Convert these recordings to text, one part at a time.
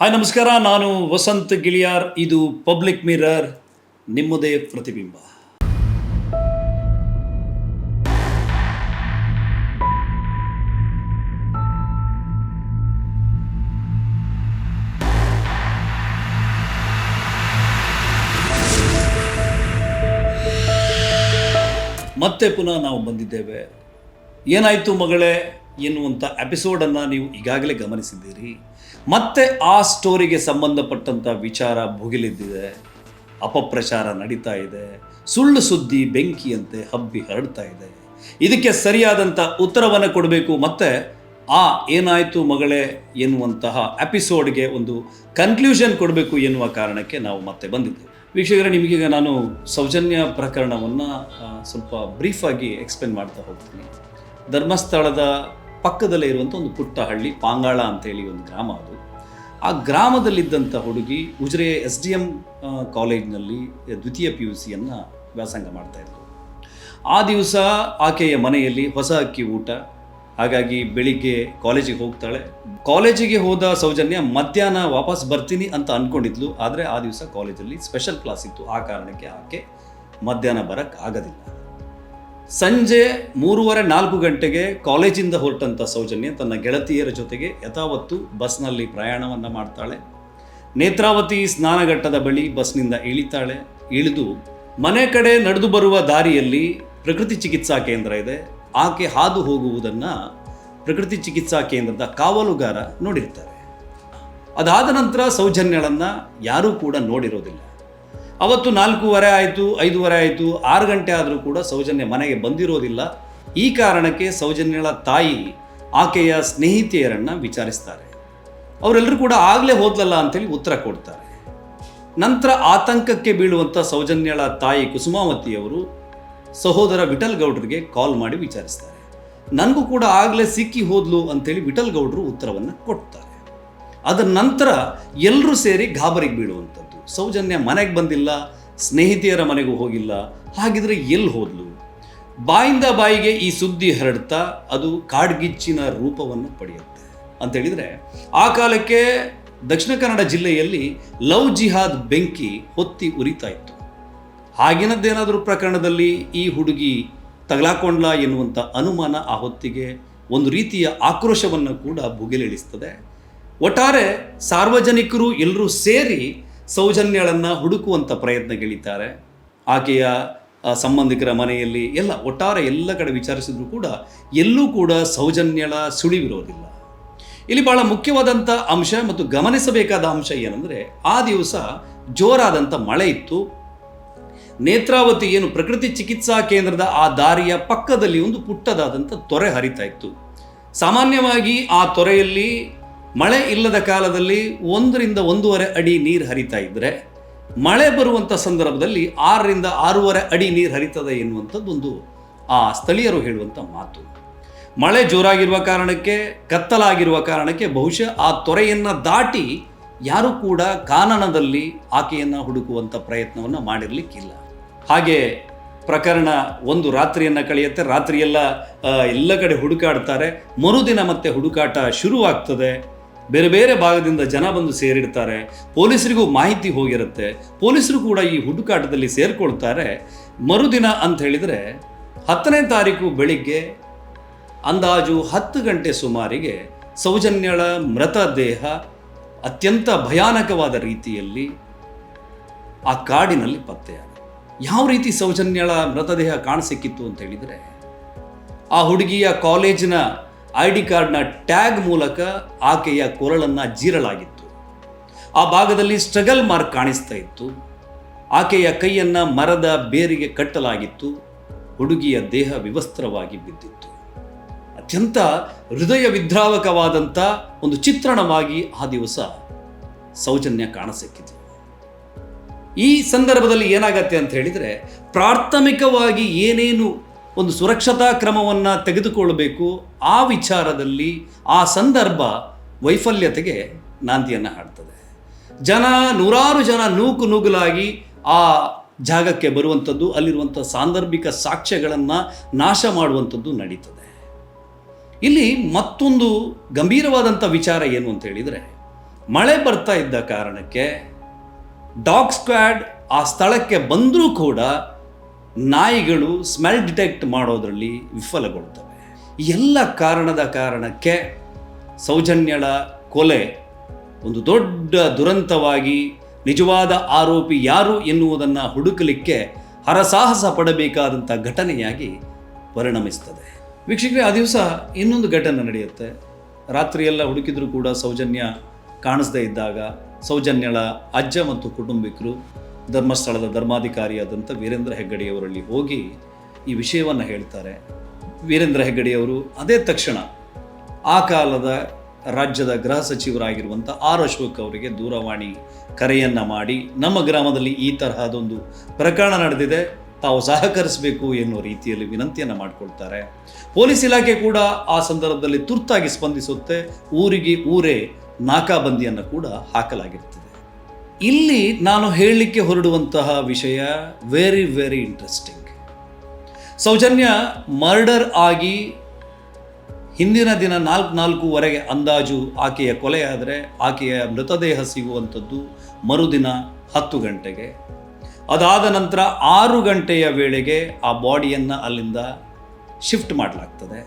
Hi ನಮಸ್ಕಾರ, ನಾನು ವಸಂತ್ ಗಿಳಿಯಾರ್. ಇದು ಪಬ್ಲಿಕ್ ಮಿರರ್, ನಿಮ್ಮದೇ ಪ್ರತಿಬಿಂಬ. ಮತ್ತೆ ಪುನಃ ನಾವು ಬಂದಿದ್ದೇವೆ. ಏನಾಯಿತು ಮಗಳೇ ಎನ್ನುವಂಥ ಎಪಿಸೋಡನ್ನು ನೀವು ಈಗಾಗಲೇ ಗಮನಿಸಿದ್ದೀರಿ. ಮತ್ತೆ ಆ ಸ್ಟೋರಿಗೆ ಸಂಬಂಧಪಟ್ಟಂಥ ವಿಚಾರ ಭುಗಿಲಿದ್ದಿದೆ, ಅಪಪ್ರಚಾರ ನಡೀತಾ ಇದೆ, ಸುಳ್ಳು ಸುದ್ದಿ ಬೆಂಕಿಯಂತೆ ಹಬ್ಬಿ ಹರಡ್ತಾ ಇದೆ. ಇದಕ್ಕೆ ಸರಿಯಾದಂಥ ಉತ್ತರವನ್ನು ಕೊಡಬೇಕು, ಮತ್ತು ಆ ಏನಾಯಿತು ಮಗಳೇ ಎನ್ನುವಂತಹ ಎಪಿಸೋಡ್ಗೆ ಒಂದು ಕನ್ಕ್ಲೂಷನ್ ಕೊಡಬೇಕು ಎನ್ನುವ ಕಾರಣಕ್ಕೆ ನಾವು ಮತ್ತೆ ಬಂದಿದ್ದೇವೆ. ವೀಕ್ಷಕರೇ, ನಿಮಗೀಗ ನಾನು ಸೌಜನ್ಯ ಪ್ರಕರಣವನ್ನು ಸ್ವಲ್ಪ ಬ್ರೀಫಾಗಿ ಎಕ್ಸ್ಪ್ಲೇನ್ ಮಾಡ್ತಾ ಹೋಗ್ತೀನಿ. ಧರ್ಮಸ್ಥಳದ ಪಕ್ಕದಲ್ಲೇ ಇರುವಂಥ ಒಂದು ಪುಟ್ಟ ಹಳ್ಳಿ, ಪಾಂಗಾಳ ಅಂತೇಳಿ ಒಂದು ಗ್ರಾಮ. ಅದು ಆ ಗ್ರಾಮದಲ್ಲಿದ್ದಂಥ ಹುಡುಗಿ ಉಜಿರೆ SDM ಕಾಲೇಜ್ನಲ್ಲಿ ದ್ವಿತೀಯ PUC ವ್ಯಾಸಂಗ ಮಾಡ್ತಾಯಿದ್ರು. ಆ ದಿವಸ ಆಕೆಯ ಮನೆಯಲ್ಲಿ ಹೊಸ ಅಕ್ಕಿ ಊಟ, ಹಾಗಾಗಿ ಬೆಳಿಗ್ಗೆ ಕಾಲೇಜಿಗೆ ಹೋಗ್ತಾಳೆ. ಕಾಲೇಜಿಗೆ ಹೋದ ಸೌಜನ್ಯ ಮಧ್ಯಾಹ್ನ ವಾಪಸ್ ಬರ್ತೀನಿ ಅಂತ ಅಂದ್ಕೊಂಡಿದ್ಲು. ಆದರೆ ಆ ದಿವಸ ಕಾಲೇಜಲ್ಲಿ ಸ್ಪೆಷಲ್ ಕ್ಲಾಸ್ ಇತ್ತು, ಆ ಕಾರಣಕ್ಕೆ ಆಕೆ ಮಧ್ಯಾಹ್ನ ಬರೋಕ್ಕೆ ಆಗೋದಿಲ್ಲ. ಸಂಜೆ 3:30-4 ಗಂಟೆಗೆ ಕಾಲೇಜಿಂದ ಹೊರಟಂಥ ಸೌಜನ್ಯ ತನ್ನ ಗೆಳತಿಯರ ಜೊತೆಗೆ ಯಥಾವತ್ತು ಬಸ್ನಲ್ಲಿ ಪ್ರಯಾಣವನ್ನು ಮಾಡ್ತಾಳೆ. ನೇತ್ರಾವತಿ ಸ್ನಾನಘಟ್ಟದ ಬಳಿ ಬಸ್ನಿಂದ ಇಳಿತಾಳೆ. ಇಳಿದು ಮನೆ ಕಡೆ ನಡೆದು ಬರುವ ದಾರಿಯಲ್ಲಿ ಪ್ರಕೃತಿ ಚಿಕಿತ್ಸಾ ಕೇಂದ್ರ ಇದೆ. ಆಕೆ ಹಾದು ಹೋಗುವುದನ್ನು ಪ್ರಕೃತಿ ಚಿಕಿತ್ಸಾ ಕೇಂದ್ರದ ಕಾವಲುಗಾರ ನೋಡಿರ್ತಾರೆ. ಅದಾದ ನಂತರ ಸೌಜನ್ಯಳನ್ನು ಯಾರೂ ಕೂಡ ನೋಡಿರೋದಿಲ್ಲ. ಅವತ್ತು 4:15 ಆಯಿತು, 5:15 ಆಯಿತು, 6 ಗಂಟೆ ಆದರೂ ಕೂಡ ಸೌಜನ್ಯ ಮನೆಗೆ ಬಂದಿರೋದಿಲ್ಲ. ಈ ಕಾರಣಕ್ಕೆ ಸೌಜನ್ಯಳ ತಾಯಿ ಆಕೆಯ ಸ್ನೇಹಿತೆಯರನ್ನು ವಿಚಾರಿಸ್ತಾರೆ. ಅವರೆಲ್ಲರೂ ಕೂಡ ಆಗಲೇ ಹೋದ್ಲಲ್ಲ ಅಂತೇಳಿ ಉತ್ತರ ಕೊಡ್ತಾರೆ. ನಂತರ ಆತಂಕಕ್ಕೆ ಬೀಳುವಂಥ ಸೌಜನ್ಯಳ ತಾಯಿ ಕುಸುಮಾವತಿಯವರು ಸಹೋದರ ವಿಠಲ್ ಗೌಡ್ರಿಗೆ ಕಾಲ್ ಮಾಡಿ ವಿಚಾರಿಸ್ತಾರೆ. ನನಗೂ ಕೂಡ ಆಗಲೇ ಸಿಕ್ಕಿ ಹೋದ್ಲು ಅಂತೇಳಿ ವಿಠಲ್ ಗೌಡ್ರು ಉತ್ತರವನ್ನು ಕೊಡ್ತಾರೆ. ಅದರ ನಂತರ ಎಲ್ಲರೂ ಸೇರಿ ಗಾಬರಿಗೆ ಬೀಳುವಂಥದ್ದು. ಸೌಜನ್ಯ ಮನೆಗೆ ಬಂದಿಲ್ಲ, ಸ್ನೇಹಿತೆಯರ ಮನೆಗೂ ಹೋಗಿಲ್ಲ, ಹಾಗಿದ್ರೆ ಎಲ್ಲಿ ಹೋದ್ಲು? ಬಾಯಿಂದ ಬಾಯಿಗೆ ಈ ಸುದ್ದಿ ಹರಡ್ತಾ ಅದು ಕಾಡ್ಗಿಚ್ಚಿನ ರೂಪವನ್ನು ಪಡೆಯುತ್ತೆ. ಅಂತೇಳಿದರೆ ಆ ಕಾಲಕ್ಕೆ ದಕ್ಷಿಣ ಕನ್ನಡ ಜಿಲ್ಲೆಯಲ್ಲಿ ಲವ್ ಜಿಹಾದ್ ಬೆಂಕಿ ಹೊತ್ತಿ ಉರಿತಾ ಇತ್ತು. ಹಾಗಿನದ್ದೇನಾದರೂ ಪ್ರಕರಣದಲ್ಲಿ ಈ ಹುಡುಗಿ ತಗಲಾಕೊಂಡ್ಲಾ ಎನ್ನುವಂಥ ಅನುಮಾನ ಆ ಹೊತ್ತಿಗೆ ಒಂದು ರೀತಿಯ ಆಕ್ರೋಶವನ್ನು ಕೂಡ ಭುಗಿಲೇಳಿಸ್ತದೆ. ಒಟ್ಟಾರೆ ಸಾರ್ವಜನಿಕರು ಎಲ್ಲರೂ ಸೇರಿ ಸೌಜನ್ಯಳನ್ನು ಹುಡುಕುವಂಥ ಪ್ರಯತ್ನಗಳಿದ್ದಾರೆ. ಆಕೆಯ ಸಂಬಂಧಿಕರ ಮನೆಯಲ್ಲಿ ಒಟ್ಟಾರೆ ಎಲ್ಲ ಕಡೆ ವಿಚಾರಿಸಿದ್ರು ಕೂಡ ಎಲ್ಲೂ ಕೂಡ ಸೌಜನ್ಯಳ ಸುಳಿವಿರೋದಿಲ್ಲ. ಇಲ್ಲಿ ಭಾಳ ಮುಖ್ಯವಾದಂಥ ಅಂಶ ಮತ್ತು ಗಮನಿಸಬೇಕಾದ ಅಂಶ ಏನಂದರೆ, ಆ ದಿವಸ ಜೋರಾದಂಥ ಮಳೆ ಇತ್ತು. ನೇತ್ರಾವತಿ ಏನು ಪ್ರಕೃತಿ ಚಿಕಿತ್ಸಾ ಕೇಂದ್ರದ ಆ ದಾರಿಯ ಪಕ್ಕದಲ್ಲಿ ಒಂದು ಪುಟ್ಟದಾದಂಥ ತೊರೆ ಹರಿತಾ ಇತ್ತು. ಸಾಮಾನ್ಯವಾಗಿ ಆ ತೊರೆಯಲ್ಲಿ ಮಳೆ ಇಲ್ಲದ ಕಾಲದಲ್ಲಿ 1-1.5 ಅಡಿ ನೀರು ಹರಿತಾ ಇದ್ದರೆ, ಮಳೆ ಬರುವಂಥ ಸಂದರ್ಭದಲ್ಲಿ 6-6.5 ಅಡಿ ನೀರು ಹರಿತದೆ ಎನ್ನುವಂಥದ್ದೊಂದು ಆ ಸ್ಥಳೀಯರು ಹೇಳುವಂಥ ಮಾತು. ಮಳೆ ಜೋರಾಗಿರುವ ಕಾರಣಕ್ಕೆ, ಕತ್ತಲಾಗಿರುವ ಕಾರಣಕ್ಕೆ ಬಹುಶಃ ಆ ತೊರೆಯನ್ನು ದಾಟಿ ಯಾರೂ ಕೂಡ ಕಾನನದಲ್ಲಿ ಆಕೆಯನ್ನು ಹುಡುಕುವಂಥ ಪ್ರಯತ್ನವನ್ನು ಮಾಡಿರಲಿಕ್ಕಿಲ್ಲ. ಹಾಗೆ ಪ್ರಕರಣ ಒಂದು ರಾತ್ರಿಯನ್ನು ಕಳೆಯುತ್ತೆ. ರಾತ್ರಿಯೆಲ್ಲ ಎಲ್ಲ ಕಡೆ ಹುಡುಕಾಡ್ತಾರೆ. ಮರುದಿನ ಮತ್ತೆ ಹುಡುಕಾಟ ಶುರುವಾಗ್ತದೆ. ಬೇರೆ ಬೇರೆ ಭಾಗದಿಂದ ಜನ ಬಂದು ಸೇರಿರ್ತಾರೆ. ಪೊಲೀಸರಿಗೂ ಮಾಹಿತಿ ಹೋಗಿರುತ್ತೆ. ಪೊಲೀಸರು ಕೂಡ ಈ ಹುಡುಕಾಟದಲ್ಲಿ ಸೇರಿಕೊಳ್ತಾರೆ. ಮರುದಿನ ಅಂತ ಹೇಳಿದರೆ 10ನೇ ತಾರೀಕು ಬೆಳಿಗ್ಗೆ ಅಂದಾಜು 10 ಗಂಟೆ ಸುಮಾರಿಗೆ ಸೌಜನ್ಯಳ ಮೃತದೇಹ ಅತ್ಯಂತ ಭಯಾನಕವಾದ ರೀತಿಯಲ್ಲಿ ಆ ಕಾಡಿನಲ್ಲಿ ಪತ್ತೆಯಾಗಿದೆ. ಯಾವ ರೀತಿ ಸೌಜನ್ಯಳ ಮೃತದೇಹ ಕಾಣಸಿಕ್ಕಿತ್ತು ಅಂತ ಹೇಳಿದರೆ, ಆ ಹುಡುಗಿಯ ಕಾಲೇಜಿನ ID ಕಾರ್ಡ್ನ ಟ್ಯಾಗ್ ಮೂಲಕ ಆಕೆಯ ಕೊರಳನ್ನು ಜೀರಲಾಗಿತ್ತು. ಆ ಭಾಗದಲ್ಲಿ ಸ್ಟ್ರಗಲ್ ಮಾರ್ಕ್ ಕಾಣಿಸ್ತಾ ಇತ್ತು. ಆಕೆಯ ಕೈಯನ್ನು ಮರದ ಬೇರಿಗೆ ಕಟ್ಟಲಾಗಿತ್ತು. ಹುಡುಗಿಯ ದೇಹ ವಿವಸ್ತ್ರವಾಗಿ ಬಿದ್ದಿತ್ತು. ಅತ್ಯಂತ ಹೃದಯ ವಿದ್ರಾವಕವಾದಂಥ ಒಂದು ಚಿತ್ರಣವಾಗಿ ಆ ದಿವಸ ಸೌಜನ್ಯ ಕಾಣಸಿಕ್ಕಿತು. ಈ ಸಂದರ್ಭದಲ್ಲಿ ಏನಾಗತ್ತೆ ಅಂತ ಹೇಳಿದರೆ, ಪ್ರಾಥಮಿಕವಾಗಿ ಏನೇನು ಒಂದು ಸುರಕ್ಷತಾ ಕ್ರಮವನ್ನು ತೆಗೆದುಕೊಳ್ಳಬೇಕು ಆ ವಿಚಾರದಲ್ಲಿ ಆ ಸಂದರ್ಭ ವೈಫಲ್ಯತೆಗೆ ನಾಂದಿಯನ್ನು ಹಾಡ್ತದೆ. ನೂರಾರು ಜನ ನೂಕುನುಗ್ಗಲಾಗಿ ಆ ಜಾಗಕ್ಕೆ ಬರುವಂಥದ್ದು, ಅಲ್ಲಿರುವಂಥ ಸಾಂದರ್ಭಿಕ ಸಾಕ್ಷ್ಯಗಳನ್ನು ನಾಶ ಮಾಡುವಂಥದ್ದು ನಡೀತದೆ. ಇಲ್ಲಿ ಮತ್ತೊಂದು ಗಂಭೀರವಾದಂಥ ವಿಚಾರ ಏನು ಅಂತ ಹೇಳಿದರೆ, ಮಳೆ ಬರ್ತಾ ಇದ್ದ ಕಾರಣಕ್ಕೆ ಡಾಗ್ ಸ್ಕ್ವಾಡ್ ಆ ಸ್ಥಳಕ್ಕೆ ಬಂದರೂ ಕೂಡ ನಾಯಿಗಳು ಸ್ಮೆಲ್ ಡಿಟೆಕ್ಟ್ ಮಾಡೋದರಲ್ಲಿ ವಿಫಲಗೊಳ್ತವೆ. ಎಲ್ಲ ಕಾರಣಕ್ಕೆ ಸೌಜನ್ಯಳ ಕೊಲೆ ಒಂದು ದೊಡ್ಡ ದುರಂತವಾಗಿ ನಿಜವಾದ ಆರೋಪಿ ಯಾರು ಎನ್ನುವುದನ್ನು ಹುಡುಕಲಿಕ್ಕೆ ಹರಸಾಹಸ ಪಡಬೇಕಾದಂಥ ಘಟನೆಯಾಗಿ ಪರಿಣಮಿಸ್ತದೆ. ವೀಕ್ಷಕರೇ, ಆ ದಿವಸ ಇನ್ನೊಂದು ಘಟನೆ ನಡೆಯುತ್ತೆ. ರಾತ್ರಿಯೆಲ್ಲ ಹುಡುಕಿದ್ರು ಕೂಡ ಸೌಜನ್ಯ ಕಾಣಿಸದೇ ಇದ್ದಾಗ ಸೌಜನ್ಯಳ ಅಜ್ಜ ಮತ್ತು ಕುಟುಂಬಿಕರು ಧರ್ಮಸ್ಥಳದ ಧರ್ಮಾಧಿಕಾರಿಯಾದಂಥ ವೀರೇಂದ್ರ ಹೆಗ್ಗಡೆಯವರಲ್ಲಿ ಹೋಗಿ ಈ ವಿಷಯವನ್ನು ಹೇಳ್ತಾರೆ. ವೀರೇಂದ್ರ ಹೆಗ್ಗಡೆಯವರು ಅದೇ ತಕ್ಷಣ ಆ ಕಾಲದ ರಾಜ್ಯದ ಗೃಹ ಸಚಿವರಾಗಿರುವಂಥ ಆರ್ ಅಶೋಕ್ ಅವರಿಗೆ ದೂರವಾಣಿ ಕರೆಯನ್ನು ಮಾಡಿ ನಮ್ಮ ಗ್ರಾಮದಲ್ಲಿ ಈ ತರಹದೊಂದು ಪ್ರಕರಣ ನಡೆದಿದೆ, ತಾವು ಸಹಕರಿಸಬೇಕು ಎನ್ನುವ ರೀತಿಯಲ್ಲಿ ವಿನಂತಿಯನ್ನು ಮಾಡಿಕೊಳ್ತಾರೆ. ಪೊಲೀಸ್ ಇಲಾಖೆ ಕೂಡ ಆ ಸಂದರ್ಭದಲ್ಲಿ ತುರ್ತಾಗಿ ಸ್ಪಂದಿಸುತ್ತೆ. ಊರಿಗೆ ಊರೇ ನಾಕಾಬಂದಿಯನ್ನು ಕೂಡ ಹಾಕಲಾಗಿರ್ತದೆ. ಇಲ್ಲಿ ನಾನು ಹೇಳಲಿಕ್ಕೆ ಹೊರಡುವಂತಹ ವಿಷಯ very very interesting. Soujanya murder ಆಗಿ ಹಿಂದಿನ ದಿನ 4:04 ಅಂದಾಜು ಆಕೆಯ ಕೊಲೆಯಾದರೆ ಆಕೆಯ ಮೃತದೇಹ ಸಿಗುವಂಥದ್ದು ಮರುದಿನ 10 ಗಂಟೆಗೆ. ಅದಾದ ನಂತರ 6 ಗಂಟೆಯ ವೇಳೆಗೆ ಆ ಬಾಡಿಯನ್ನು ಅಲ್ಲಿಂದ ಶಿಫ್ಟ್ ಮಾಡಲಾಗ್ತದೆ.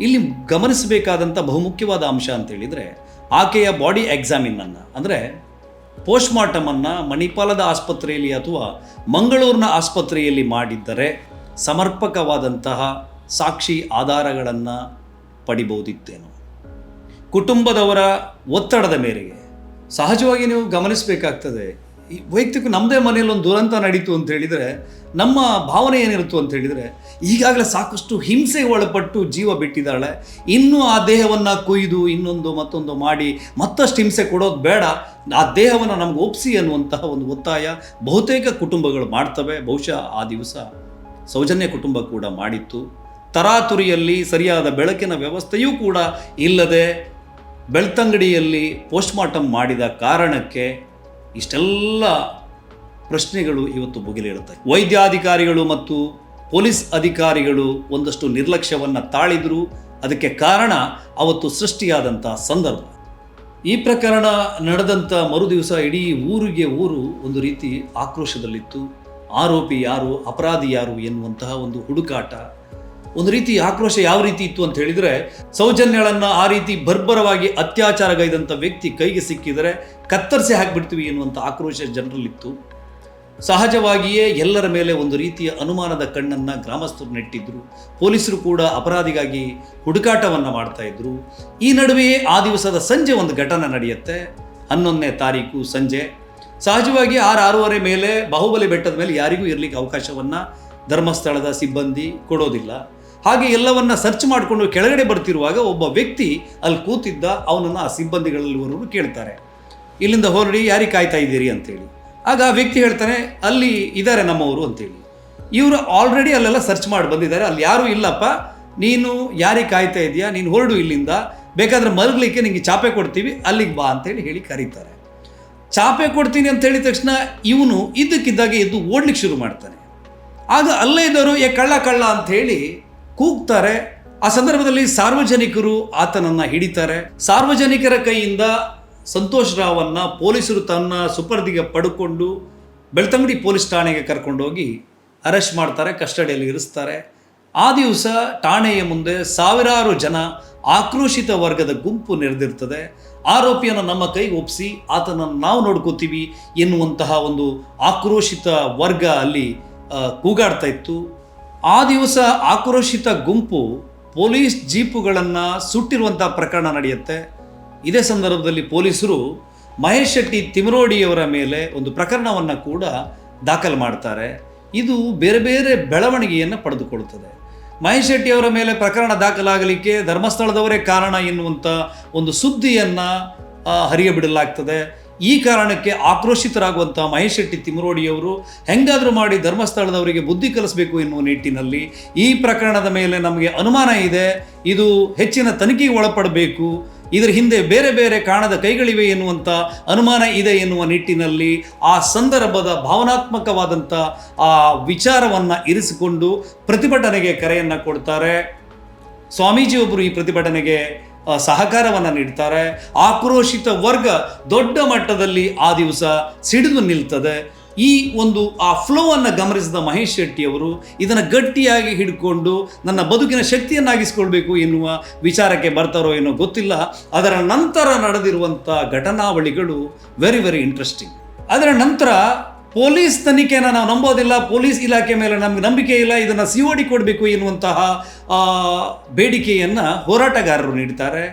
ಇಲ್ಲಿ ಗಮನಿಸಬೇಕಾದಂಥ ಬಹುಮುಖ್ಯವಾದ ಅಂಶ ಅಂತೇಳಿದರೆ ಆಕೆಯ ಬಾಡಿ ಎಕ್ಸಾಮಿನನ್ನು ಅಂದರೆ ಪೋಸ್ಟ್ಮಾರ್ಟಮನ್ನು ಮಣಿಪಾಲದ ಆಸ್ಪತ್ರೆಯಲ್ಲಿ ಅಥವಾ ಮಂಗಳೂರಿನ ಆಸ್ಪತ್ರೆಯಲ್ಲಿ ಮಾಡಿದ್ದರೆ ಸಮರ್ಪಕವಾದಂತಹ ಸಾಕ್ಷಿ ಆಧಾರಗಳನ್ನು ಪಡಿಬಹುದಿತ್ತೇನೋ. ಕುಟುಂಬದವರ ಒತ್ತಡದ ಮೇರೆಗೆ ಸಹಜವಾಗಿ ನೀವು ಗಮನಿಸಬೇಕಾಗ್ತದೆ. ಈ ವೈಯಕ್ತಿಕ ನಮ್ಮದೇ ಮನೆಯಲ್ಲಿ ಒಂದು ದುರಂತ ನಡೀತು ಅಂತ ಹೇಳಿದರೆ ನಮ್ಮ ಭಾವನೆ ಏನಿರುತ್ತು ಅಂತ ಹೇಳಿದರೆ ಈಗಾಗಲೇ ಸಾಕಷ್ಟು ಹಿಂಸೆಗೆ ಒಳಪಟ್ಟು ಜೀವ ಬಿಟ್ಟಿದ್ದಾಳೆ, ಇನ್ನೂ ಆ ದೇಹವನ್ನು ಕೊಯ್ದು ಇನ್ನೊಂದು ಮತ್ತೊಂದು ಮಾಡಿ ಮತ್ತಷ್ಟು ಹಿಂಸೆ ಕೊಡೋದು ಬೇಡ, ಆ ದೇಹವನ್ನು ನಮ್ಗೆ ಒಪ್ಪಿಸಿ ಅನ್ನುವಂತಹ ಒಂದು ಒತ್ತಾಯ ಬಹುತೇಕ ಕುಟುಂಬಗಳು ಮಾಡ್ತವೆ. ಬಹುಶಃ ಆ ದಿವಸ ಸೌಜನ್ಯ ಕುಟುಂಬ ಕೂಡ ಮಾಡಿತ್ತು. ತರಾತುರಿಯಲ್ಲಿ ಸರಿಯಾದ ಬೆಳಕಿನ ವ್ಯವಸ್ಥೆಯೂ ಕೂಡ ಇಲ್ಲದೆ ಬೆಳ್ತಂಗಡಿಯಲ್ಲಿ ಪೋಸ್ಟ್ಮಾರ್ಟಮ್ ಮಾಡಿದ ಕಾರಣಕ್ಕೆ ಇಷ್ಟೆಲ್ಲ ಪ್ರಶ್ನೆಗಳು ಇವತ್ತು ಭುಗಿಲೇಳುತ್ತವೆ. ವೈದ್ಯಾಧಿಕಾರಿಗಳು ಮತ್ತು ಪೊಲೀಸ್ ಅಧಿಕಾರಿಗಳು ಒಂದಷ್ಟು ನಿರ್ಲಕ್ಷ್ಯವನ್ನು ತಾಳಿದ್ರು. ಅದಕ್ಕೆ ಕಾರಣ ಅವತ್ತು ಸೃಷ್ಟಿಯಾದಂಥ ಸಂದರ್ಭ. ಈ ಪ್ರಕರಣ ನಡೆದಂಥ ಮರುದಿವಸ ಇಡೀ ಊರಿಗೆ ಊರು ಒಂದು ರೀತಿ ಆಕ್ರೋಶದಲ್ಲಿತ್ತು. ಆರೋಪಿ ಯಾರು, ಅಪರಾಧಿ ಯಾರು ಎನ್ನುವಂತಹ ಒಂದು ಹುಡುಕಾಟ, ಒಂದು ರೀತಿ ಆಕ್ರೋಶ ಯಾವ ರೀತಿ ಇತ್ತು ಅಂತ ಹೇಳಿದರೆ ಸೌಜನ್ಯಳನ್ನು ಆ ರೀತಿ ಬರ್ಬರವಾಗಿ ಅತ್ಯಾಚಾರಗೈದಂಥ ವ್ಯಕ್ತಿ ಕೈಗೆ ಸಿಕ್ಕಿದರೆ ಕತ್ತರಿಸಿ ಹಾಕಿಬಿಡ್ತೀವಿ ಎನ್ನುವಂಥ ಆಕ್ರೋಶ ಜನರಲ್ಲಿತ್ತು. ಸಹಜವಾಗಿಯೇ ಎಲ್ಲರ ಮೇಲೆ ಒಂದು ರೀತಿಯ ಅನುಮಾನದ ಕಣ್ಣನ್ನು ಗ್ರಾಮಸ್ಥರು ನೆಟ್ಟಿದ್ರು. ಪೊಲೀಸರು ಕೂಡ ಅಪರಾಧಿಗಾಗಿ ಹುಡುಕಾಟವನ್ನು ಮಾಡ್ತಾ ಇದ್ರು. ಈ ನಡುವೆಯೇ ಆ ದಿವಸದ ಸಂಜೆ ಒಂದು ಘಟನೆ ನಡೆಯುತ್ತೆ. 11ನೇ ತಾರೀಕು ಸಂಜೆ ಸಹಜವಾಗಿ 6-6:30 ಮೇಲೆ ಬಾಹುಬಲಿ ಬೆಟ್ಟದ ಮೇಲೆ ಯಾರಿಗೂ ಇರಲಿಕ್ಕೆ ಅವಕಾಶವನ್ನು ಧರ್ಮಸ್ಥಳದ ಸಿಬ್ಬಂದಿ ಕೊಡೋದಿಲ್ಲ. ಹಾಗೆ ಎಲ್ಲವನ್ನ ಸರ್ಚ್ ಮಾಡಿಕೊಂಡು ಕೆಳಗಡೆ ಬರ್ತಿರುವಾಗ ಒಬ್ಬ ವ್ಯಕ್ತಿ ಅಲ್ಲಿ ಕೂತಿದ್ದ. ಅವನನ್ನು ಆ ಸಿಬ್ಬಂದಿಗಳಲ್ಲಿವರು ಕೇಳ್ತಾರೆ, ಇಲ್ಲಿಂದ ಹೊರಡಿ, ಯಾರಿಗೆ ಕಾಯ್ತಾ ಇದ್ದೀರಿ ಅಂತೇಳಿ. ಆಗ ಆ ವ್ಯಕ್ತಿ ಹೇಳ್ತಾನೆ, ಅಲ್ಲಿ ಇದ್ದಾರೆ ನಮ್ಮವರು ಅಂತೇಳಿ. ಇವರು ಆಲ್ರೆಡಿ ಅಲ್ಲೆಲ್ಲ ಸರ್ಚ್ ಮಾಡಿ ಬಂದಿದ್ದಾರೆ, ಅಲ್ಲಿ ಯಾರೂ ಇಲ್ಲಪ್ಪ, ನೀನು ಯಾರಿಗೆ ಕಾಯ್ತಾ ಇದೆಯಾ, ನೀನು ಹೊರಡು ಇಲ್ಲಿಂದ, ಬೇಕಾದರೆ ಮಲಗಲಿಕ್ಕೆ ನಿಮಗೆ ಚಾಪೆ ಕೊಡ್ತೀವಿ, ಅಲ್ಲಿಗೆ ಬಾ ಅಂತೇಳಿ ಹೇಳಿ ಕರೀತಾರೆ. ಚಾಪೆ ಕೊಡ್ತೀನಿ ಅಂತ ಹೇಳಿದ ತಕ್ಷಣ ಇವನು ಇದ್ದಕ್ಕಿದ್ದಾಗೆ ಎದ್ದು ಓಡ್ಲಿಕ್ಕೆ ಶುರು ಮಾಡ್ತಾನೆ. ಆಗ ಅಲ್ಲೇ ಇದ್ದವರು ಕಳ್ಳ ಕಳ್ಳ ಅಂತ ಹೇಳಿ ಕೂಗ್ತಾರೆ. ಆ ಸಂದರ್ಭದಲ್ಲಿ ಸಾರ್ವಜನಿಕರು ಆತನನ್ನು ಹಿಡಿತಾರೆ. ಸಾರ್ವಜನಿಕರ ಕೈಯಿಂದ ಸಂತೋಷ್ ರಾವನ್ನ ಪೊಲೀಸರು ತನ್ನ ಸುಪರ್ದಿಗೆ ಪಡ್ಕೊಂಡು ಬೆಳ್ತಂಗಡಿ ಪೊಲೀಸ್ ಠಾಣೆಗೆ ಕರ್ಕೊಂಡೋಗಿ ಅರೆಸ್ಟ್ ಮಾಡ್ತಾರೆ, ಕಸ್ಟಡಿಯಲ್ಲಿ ಇರಿಸ್ತಾರೆ. ಆ ದಿವಸ ಠಾಣೆಯ ಮುಂದೆ ಸಾವಿರಾರು ಜನ ಆಕ್ರೋಶಿತ ವರ್ಗದ ಗುಂಪು ನೆರೆದಿರ್ತದೆ. ಆರೋಪಿಯನ್ನು ನಮ್ಮ ಕೈಗೆ ಒಪ್ಪಿಸಿ ಆತನನ್ನು ನಾವು ನೋಡ್ಕೋತೀವಿ ಎನ್ನುವಂತಹ ಒಂದು ಆಕ್ರೋಶಿತ ವರ್ಗ ಅಲ್ಲಿ ಕೂಗಾಡ್ತಾ ಇತ್ತು. ಆ ದಿವಸ ಆಕ್ರೋಶಿತ ಗುಂಪು ಪೊಲೀಸ್ ಜೀಪುಗಳನ್ನು ಸುಟ್ಟಿರುವಂಥ ಪ್ರಕರಣ ನಡೆಯುತ್ತೆ. ಇದೇ ಸಂದರ್ಭದಲ್ಲಿ ಪೊಲೀಸರು ಮಹೇಶ್ ಶೆಟ್ಟಿ ತಿಮರೋಡಿಯವರ ಮೇಲೆ ಒಂದು ಪ್ರಕರಣವನ್ನು ಕೂಡ ದಾಖಲು ಮಾಡ್ತಾರೆ. ಇದು ಬೇರೆ ಬೇರೆ ಬೆಳವಣಿಗೆಯನ್ನು ಪಡೆದುಕೊಳ್ಳುತ್ತದೆ. ಮಹೇಶ್ ಶೆಟ್ಟಿಯವರ ಮೇಲೆ ಪ್ರಕರಣ ದಾಖಲಾಗಲಿಕ್ಕೆ ಧರ್ಮಸ್ಥಳದವರೇ ಕಾರಣ ಎನ್ನುವಂಥ ಒಂದು ಸುದ್ದಿಯನ್ನು ಹರಿಯಬಿಡಲಾಗ್ತದೆ. ಈ ಕಾರಣಕ್ಕೆ ಆಕ್ರೋಶಿತರಾಗುವಂಥ ಮಹೇಶ್ ಶೆಟ್ಟಿ ತಿಮರೋಡಿಯವರು ಹೆಂಗಾದರೂ ಮಾಡಿ ಧರ್ಮಸ್ಥಳದವರಿಗೆ ಬುದ್ಧಿ ಕಲಿಸಬೇಕು ಎನ್ನುವ ನಿಟ್ಟಿನಲ್ಲಿ ಈ ಪ್ರಕರಣದ ಮೇಲೆ ನಮಗೆ ಅನುಮಾನ ಇದೆ, ಇದು ಹೆಚ್ಚಿನ ತನಿಖೆಗೆ ಒಳಪಡಬೇಕು, ಇದರ ಹಿಂದೆ ಬೇರೆ ಬೇರೆ ಕಾಣದ ಕೈಗಳಿವೆ ಎನ್ನುವಂಥ ಅನುಮಾನ ಇದೆ ಎನ್ನುವ ನಿಟ್ಟಿನಲ್ಲಿ ಆ ಸಂದರ್ಭದ ಭಾವನಾತ್ಮಕವಾದಂಥ ಆ ವಿಚಾರವನ್ನು ಇರಿಸಿಕೊಂಡು ಪ್ರತಿಭಟನೆಗೆ ಕರೆಯನ್ನು ಕೊಡ್ತಾರೆ. ಸ್ವಾಮೀಜಿಯೊಬ್ಬರು ಈ ಪ್ರತಿಭಟನೆಗೆ ಸಹಕಾರವನ್ನು ನೀಡ್ತಾರೆ. ಆಕ್ರೋಶಿತ ವರ್ಗ ದೊಡ್ಡ ಮಟ್ಟದಲ್ಲಿ ಆ ದಿವಸ ಸಿಡಿದು ನಿಲ್ತದೆ. ಈ ಒಂದು ಆ ಫ್ಲೋವನ್ನು ಗಮನಿಸಿದ ಮಹೇಶ್ ಶೆಟ್ಟಿಯವರು ಇದನ್ನು ಗಟ್ಟಿಯಾಗಿ ಹಿಡ್ಕೊಂಡು ನನ್ನ ಬದುಕಿನ ಶಕ್ತಿಯನ್ನಾಗಿಸ್ಕೊಳ್ಬೇಕು ಎನ್ನುವ ವಿಚಾರಕ್ಕೆ ಬರ್ತಾರೋ ಏನೋ ಗೊತ್ತಿಲ್ಲ. ಅದರ ನಂತರ ನಡೆದಿರುವಂಥ ಘಟನಾವಳಿಗಳು ವೆರಿ ವೆರಿ ಇಂಟ್ರೆಸ್ಟಿಂಗ್. ಅದರ ನಂತರ ಪೊಲೀಸ್ ತನಿಖೆಯನ್ನು ನಾವು ನಂಬೋದಿಲ್ಲ, ಪೊಲೀಸ್ ಇಲಾಖೆ ಮೇಲೆ ನಮಗೆ ನಂಬಿಕೆ ಇಲ್ಲ, ಇದನ್ನು COD ಕೊಡಬೇಕು ಎನ್ನುವಂತಹ ಬೇಡಿಕೆಯನ್ನು ಹೋರಾಟಗಾರರು ನೀಡ್ತಾರೆ.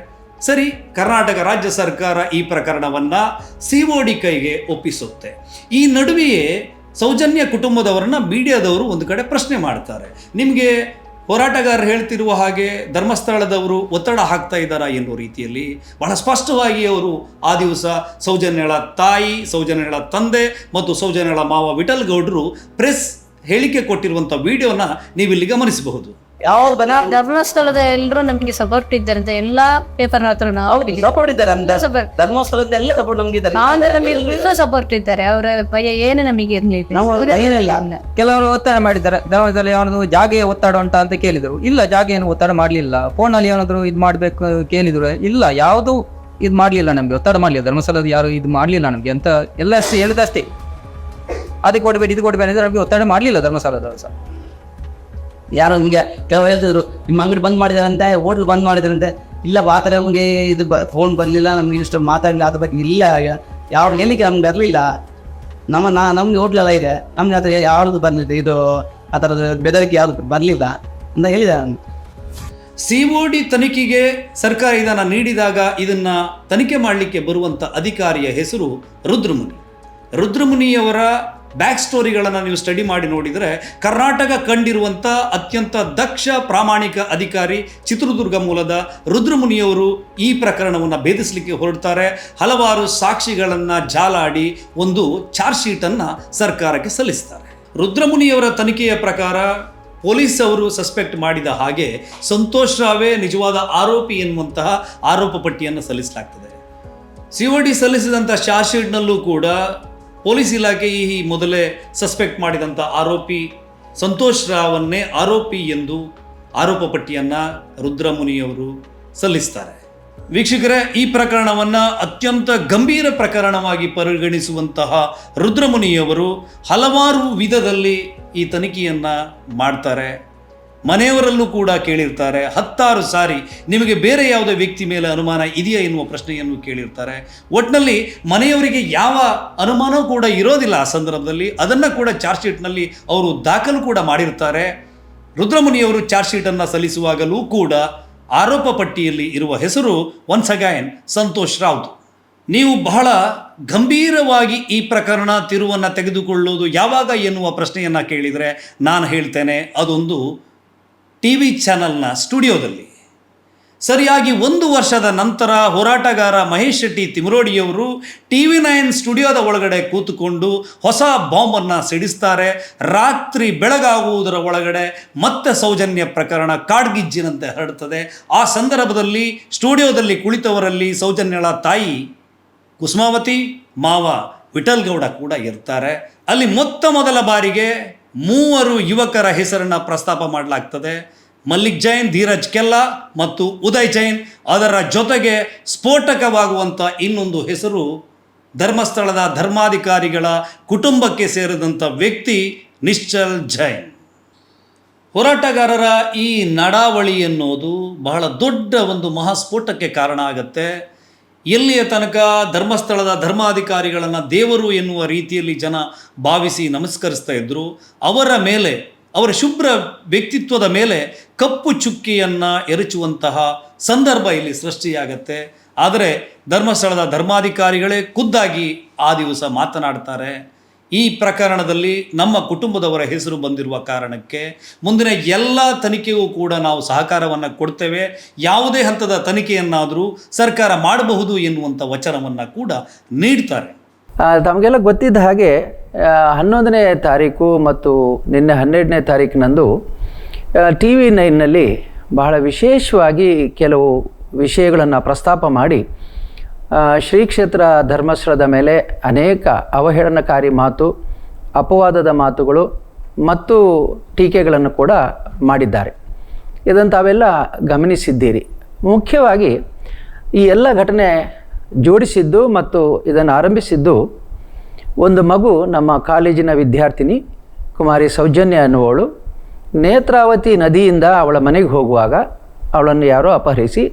ಸರಿ, ಕರ್ನಾಟಕ ರಾಜ್ಯ ಸರ್ಕಾರ ಈ ಪ್ರಕರಣವನ್ನು COD ಕೈಗೆ ಒಪ್ಪಿಸುತ್ತೆ. ಈ ನಡುವೆಯೇ ಸೌಜನ್ಯ ಕುಟುಂಬದವರನ್ನ ಮೀಡಿಯಾದವರು ಒಂದು ಕಡೆ ಪ್ರಶ್ನೆ ಮಾಡ್ತಾರೆ. ನಿಮಗೆ ಹೋರಾಟಗಾರರು ಹೇಳ್ತಿರುವ ಹಾಗೆ ಧರ್ಮಸ್ಥಳದವರು ಒತ್ತಡ ಹಾಕ್ತಾ ಇದ್ದಾರಾ ಎನ್ನುವ ರೀತಿಯಲ್ಲಿ ಬಹಳ ಸ್ಪಷ್ಟವಾಗಿ ಅವರು ಆ ದಿವಸ ಸೌಜನ್ಯಳ ತಾಯಿ, ಸೌಜನ್ಯಳ ತಂದೆ ಮತ್ತು ಸೌಜನ್ಯಳ ಮಾವ ವಿಠಲ್ ಗೌಡರು ಪ್ರೆಸ್ ಹೇಳಿಕೆ ಕೊಟ್ಟಿರುವಂಥ ವಿಡಿಯೋನ ನೀವಿಲ್ಲಿ ಗಮನಿಸಬಹುದು. ಧರ್ಮಸ್ಥಳದ ಎಲ್ಲರೂ ನಮಗೆ ಸಪೋರ್ಟ್ ಇದ್ದಾರೆ ಅಂತ ಎಲ್ಲಾ ಪೇಪರ್ ಹತ್ರ ಸಪೋರ್ಟ್ ಇದ್ದಾರೆ. ಧರ್ಮಸ್ಥಳದ ಎಲ್ಲ ಸಪೋರ್ಟ್ ನಮ್ಗೆ ಸಪೋರ್ಟ್ ಇದ್ದಾರೆ. ಅವರ ಭಯ ಏನು ನಮಗೆ ಇರ್ಲಿಲ್ಲ. ಕೆಲವರು ಒತ್ತಡ ಮಾಡಿದ್ದಾರೆ. ಧರ್ಮಸ್ಥಳ ಯಾವ್ದು ಜಾಗೆ ಒತ್ತಡ ಉಂಟಾ ಅಂತ ಕೇಳಿದ್ರು. ಇಲ್ಲ, ಜಾಗ ಏನು ಒತ್ತಡ ಮಾಡ್ಲಿಲ್ಲ. ಫೋನ್ ಅಲ್ಲಿ ಏನಾದ್ರು ಇದ್ ಮಾಡ್ಬೇಕು ಕೇಳಿದ್ರು. ಇಲ್ಲ, ಯಾವ್ದು ಇದ್ ಮಾಡ್ಲಿಲ್ಲ, ನಮ್ಗೆ ಒತ್ತಡ ಮಾಡ್ಲಿಲ್ಲ. ಧರ್ಮಸ್ಥಳದ ಯಾರು ಇದು ಮಾಡ್ಲಿಲ್ಲ ನಮ್ಗೆ ಅಂತ ಎಲ್ಲ ಹೇಳಿದಷ್ಟೇ. ಅದಕ್ಕೆ ಕೊಡ್ಬೇಡಿ, ಇದು ಕೊಡ್ಬೇಡಿ ಅಂದ್ರೆ ನಮ್ಗೆ ಒತ್ತಡ ಮಾಡ್ಲಿಲ್ಲ ಧರ್ಮಸ್ಥಳದವರು ಸಹ. ಯಾರು ನಿಮಗೆ ಕೆಲವು ಹೇಳ್ತಿದ್ರು, ನಿಮ್ಮ ಅಂಗಡಿ ಬಂದ್ ಮಾಡಿದಾರಂತೆ, ಹೋಟ್ಲ್ ಬಂದ್ ಮಾಡಿದ್ರಂತೆ. ಇಲ್ಲ, ಆ ಥರ ನಮಗೆ ಇದು ಫೋನ್ ಬರಲಿಲ್ಲ, ನಮ್ಗೆ ಇಷ್ಟು ಮಾತಾಡಲಿಲ್ಲ, ಅದ್ರ ಬಗ್ಗೆ ಇಲ್ಲ. ಯಾರು ಹೇಳಿಕೆ ನಮ್ಗೆ ಬರಲಿಲ್ಲ. ನಮ್ಗೆ ಹೋಟ್ಲೆಲ್ಲ ಇದೆ, ನಮ್ಗೆ ಆ ಥರ ಯಾವ್ದು ಬಂದಿದೆ, ಇದು ಆ ಥರದ ಬೆದರಿಕೆ ಯಾವುದು ಬರಲಿಲ್ಲ ಅಂತ ಹೇಳಿದೆ ನಾನು. COD ತನಿಖೆಗೆ ಸರ್ಕಾರ ಇದನ್ನು ನೀಡಿದಾಗ ಇದನ್ನು ತನಿಖೆ ಮಾಡಲಿಕ್ಕೆ ಬರುವಂಥ ಅಧಿಕಾರಿಯ ಹೆಸರು ರುದ್ರಮುನಿಯವರ ಬ್ಯಾಕ್ ಸ್ಟೋರಿಗಳನ್ನು ನೀವು ಸ್ಟಡಿ ಮಾಡಿ ನೋಡಿದರೆ ಕರ್ನಾಟಕ ಕಂಡಿರುವಂಥ ಅತ್ಯಂತ ದಕ್ಷ ಪ್ರಾಮಾಣಿಕ ಅಧಿಕಾರಿ ಚಿತ್ರದುರ್ಗ ಮೂಲದ ರುದ್ರಮುನಿಯವರು ಈ ಪ್ರಕರಣವನ್ನು ಭೇದಿಸಲಿಕ್ಕೆ ಹೊರಡ್ತಾರೆ. ಹಲವಾರು ಸಾಕ್ಷಿಗಳನ್ನು ಜಾಲಾಡಿ ಒಂದು ಚಾರ್ಜ್ ಶೀಟನ್ನು ಸರ್ಕಾರಕ್ಕೆ ಸಲ್ಲಿಸ್ತಾರೆ. ರುದ್ರಮುನಿಯವರ ತನಿಖೆಯ ಪ್ರಕಾರ ಪೊಲೀಸ್ ಅವರು ಸಸ್ಪೆಕ್ಟ್ ಮಾಡಿದ ಹಾಗೆ ಸಂತೋಷ್ ರಾವೇ ನಿಜವಾದ ಆರೋಪಿ ಎನ್ನುವಂತಹ ಆರೋಪ ಪಟ್ಟಿಯನ್ನು ಸಲ್ಲಿಸಲಾಗ್ತದೆ. COD ಸಲ್ಲಿಸಿದಂಥ ಚಾರ್ಜ್ ಶೀಟ್ನಲ್ಲೂ ಕೂಡ ಪೊಲೀಸ್ ಇಲಾಖೆ ಈ ಮೊದಲೇ ಸಸ್ಪೆಕ್ಟ್ ಮಾಡಿದಂಥ ಆರೋಪಿ ಸಂತೋಷ್ ರಾವನ್ನೇ ಆರೋಪಿ ಎಂದು ಆರೋಪ ಪಟ್ಟಿಯನ್ನು ರುದ್ರಮುನಿಯವರು ಸಲ್ಲಿಸ್ತಾರೆ. ವೀಕ್ಷಕರೇ, ಈ ಪ್ರಕರಣವನ್ನು ಅತ್ಯಂತ ಗಂಭೀರ ಪ್ರಕರಣವಾಗಿ ಪರಿಗಣಿಸುವಂತಹ ರುದ್ರಮುನಿಯವರು ಹಲವಾರು ವಿಧದಲ್ಲಿ ಈ ತನಿಖೆಯನ್ನು ಮಾಡ್ತಾರೆ. ಮನೆಯವರಲ್ಲೂ ಕೂಡ ಕೇಳಿರ್ತಾರೆ. 10 ಸಾರಿ ನಿಮಗೆ ಬೇರೆ ಯಾವುದೇ ವ್ಯಕ್ತಿ ಮೇಲೆ ಅನುಮಾನ ಇದೆಯಾ ಎನ್ನುವ ಪ್ರಶ್ನೆಯನ್ನು ಕೇಳಿರ್ತಾರೆ. ಒಟ್ಟಿನಲ್ಲಿ ಮನೆಯವರಿಗೆ ಯಾವ ಅನುಮಾನವೂ ಕೂಡ ಇರೋದಿಲ್ಲ ಆ ಸಂದರ್ಭದಲ್ಲಿ. ಅದನ್ನು ಕೂಡ ಚಾರ್ಜ್ ಶೀಟ್ನಲ್ಲಿ ಅವರು ದಾಖಲು ಕೂಡ ಮಾಡಿರ್ತಾರೆ. ರುದ್ರಮುನಿಯವರು ಚಾರ್ಜ್ ಶೀಟನ್ನು ಸಲ್ಲಿಸುವಾಗಲೂ ಕೂಡ ಆರೋಪ ಪಟ್ಟಿಯಲ್ಲಿ ಇರುವ ಹೆಸರು ಒನ್ಸ್ ಅಗೈನ್ ಸಂತೋಷ್ ರಾವ್ದು. ನೀವು ಬಹಳ ಗಂಭೀರವಾಗಿ ಈ ಪ್ರಕರಣ ತಿರುವನ್ನು ತೆಗೆದುಕೊಳ್ಳುವುದು ಯಾವಾಗ ಎನ್ನುವ ಪ್ರಶ್ನೆಯನ್ನು ಕೇಳಿದರೆ ನಾನು ಹೇಳ್ತೇನೆ, ಅದೊಂದು TV ಚಾನಲ್ನ ಸ್ಟುಡಿಯೋದಲ್ಲಿ ಸರಿಯಾಗಿ 1 ವರ್ಷದ ನಂತರ ಹೋರಾಟಗಾರ ಮಹೇಶ್ ಶೆಟ್ಟಿ ತಿಮರೋಡಿಯವರು TV9 ಸ್ಟುಡಿಯೋದ ಒಳಗಡೆ ಕೂತುಕೊಂಡು ಹೊಸ ಬಾಂಬನ್ನು ಸಿಡಿಸ್ತಾರೆ. ರಾತ್ರಿ ಬೆಳಗಾಗುವುದರ ಒಳಗಡೆ ಮತ್ತೆ ಸೌಜನ್ಯ ಪ್ರಕರಣ ಕಾಡ್ಗಿಜ್ಜಿನಂತೆ ಹರಡುತ್ತದೆ. ಆ ಸಂದರ್ಭದಲ್ಲಿ ಸ್ಟುಡಿಯೋದಲ್ಲಿ ಕುಳಿತವರಲ್ಲಿ ಸೌಜನ್ಯಳ ತಾಯಿ ಕುಸುಮಾವತಿ, ಮಾವ ವಿಠಲ್ ಗೌಡ ಕೂಡ ಇರ್ತಾರೆ. ಅಲ್ಲಿ ಮೊದಲ ಬಾರಿಗೆ 3 ಯುವಕರ ಹೆಸರನ್ನು ಪ್ರಸ್ತಾಪ ಮಾಡಲಾಗ್ತದೆ. ಮಲ್ಲಿಕ್ ಜೈನ್, ಧೀರಜ್ ಕೆಲ್ಲಾ ಮತ್ತು ಉದಯ್ ಜೈನ್. ಅದರ ಜೊತೆಗೆ ಸ್ಫೋಟಕವಾಗುವಂಥ ಇನ್ನೊಂದು ಹೆಸರು ಧರ್ಮಸ್ಥಳದ ಧರ್ಮಾಧಿಕಾರಿಗಳ ಕುಟುಂಬಕ್ಕೆ ಸೇರಿದಂಥ ವ್ಯಕ್ತಿ ನಿಶ್ಚಲ್ ಜೈನ್. ಹೋರಾಟಗಾರರ ಈ ನಡಾವಳಿ ಎನ್ನುವುದು ಬಹಳ ದೊಡ್ಡ ಒಂದು ಮಹಾಸ್ಫೋಟಕ್ಕೆ ಕಾರಣ ಆಗುತ್ತೆ. ಎಲ್ಲಿಯ ತನಕ ಧರ್ಮಸ್ಥಳದ ಧರ್ಮಾಧಿಕಾರಿಗಳನ್ನು ದೇವರು ಎನ್ನುವ ರೀತಿಯಲ್ಲಿ ಜನ ಭಾವಿಸಿ ನಮಸ್ಕರಿಸ್ತಾ ಇದ್ದರು, ಅವರ ಮೇಲೆ, ಅವರ ಶುಭ್ರ ವ್ಯಕ್ತಿತ್ವದ ಮೇಲೆ ಕಪ್ಪು ಚುಕ್ಕಿಯನ್ನು ಎರಚುವಂತಹ ಸಂದರ್ಭ ಇಲ್ಲಿ ಸೃಷ್ಟಿಯಾಗತ್ತೆ. ಆದರೆ ಧರ್ಮಸ್ಥಳದ ಧರ್ಮಾಧಿಕಾರಿಗಳೇ ಖುದ್ದಾಗಿ ಆ ದಿವಸ ಮಾತನಾಡ್ತಾರೆ. ಈ ಪ್ರಕರಣದಲ್ಲಿ ನಮ್ಮ ಕುಟುಂಬದವರ ಹೆಸರು ಬಂದಿರುವ ಕಾರಣಕ್ಕೆ ಮುಂದಿನ ಎಲ್ಲ ತನಿಖೆಗೂ ಕೂಡ ನಾವು ಸಹಕಾರವನ್ನು ಕೊಡ್ತೇವೆ, ಯಾವುದೇ ಹಂತದ ತನಿಖೆಯನ್ನಾದರೂ ಸರ್ಕಾರ ಮಾಡಬಹುದು ಎನ್ನುವಂಥ ವಚನವನ್ನು ಕೂಡ ನೀಡ್ತಾರೆ. ತಮಗೆಲ್ಲ ಗೊತ್ತಿದ್ದ ಹಾಗೆ 11ನೇ ತಾರೀಕು ಮತ್ತು ನಿನ್ನೆ 12ನೇ ತಾರೀಕಿನಂದು TV9ನಲ್ಲಿ ಬಹಳ ವಿಶೇಷವಾಗಿ ಕೆಲವು ವಿಷಯಗಳನ್ನು ಪ್ರಸ್ತಾಪ ಮಾಡಿ ಶ್ರೀ ಕ್ಷೇತ್ರ ಧರ್ಮಸ್ಥಳದ ಮೇಲೆ ಅನೇಕ ಅವಹೇಳನಕಾರಿ ಮಾತು, ಅಪವಾದದ ಮಾತುಗಳು ಮತ್ತು ಟೀಕೆಗಳನ್ನು ಕೂಡ ಮಾಡಿದ್ದಾರೆ. ಇದನ್ನು ತಾವೆಲ್ಲ ಗಮನಿಸಿದ್ದೀರಿ. ಮುಖ್ಯವಾಗಿ ಈ ಎಲ್ಲ ಘಟನೆ ಜೋಡಿಸಿದ್ದು ಮತ್ತು ಇದನ್ನು ಆರಂಭಿಸಿದ್ದು ಒಂದು ಮಗು, ನಮ್ಮ ಕಾಲೇಜಿನ ವಿದ್ಯಾರ್ಥಿನಿ ಕುಮಾರಿ ಸೌಜನ್ಯ ಅನ್ನುವವಳು ನೇತ್ರಾವತಿ ನದಿಯಿಂದ ಅವಳ ಮನೆಗೆ ಹೋಗುವಾಗ ಅವಳನ್ನು ಯಾರೋ ಅಪಹರಿಸಿ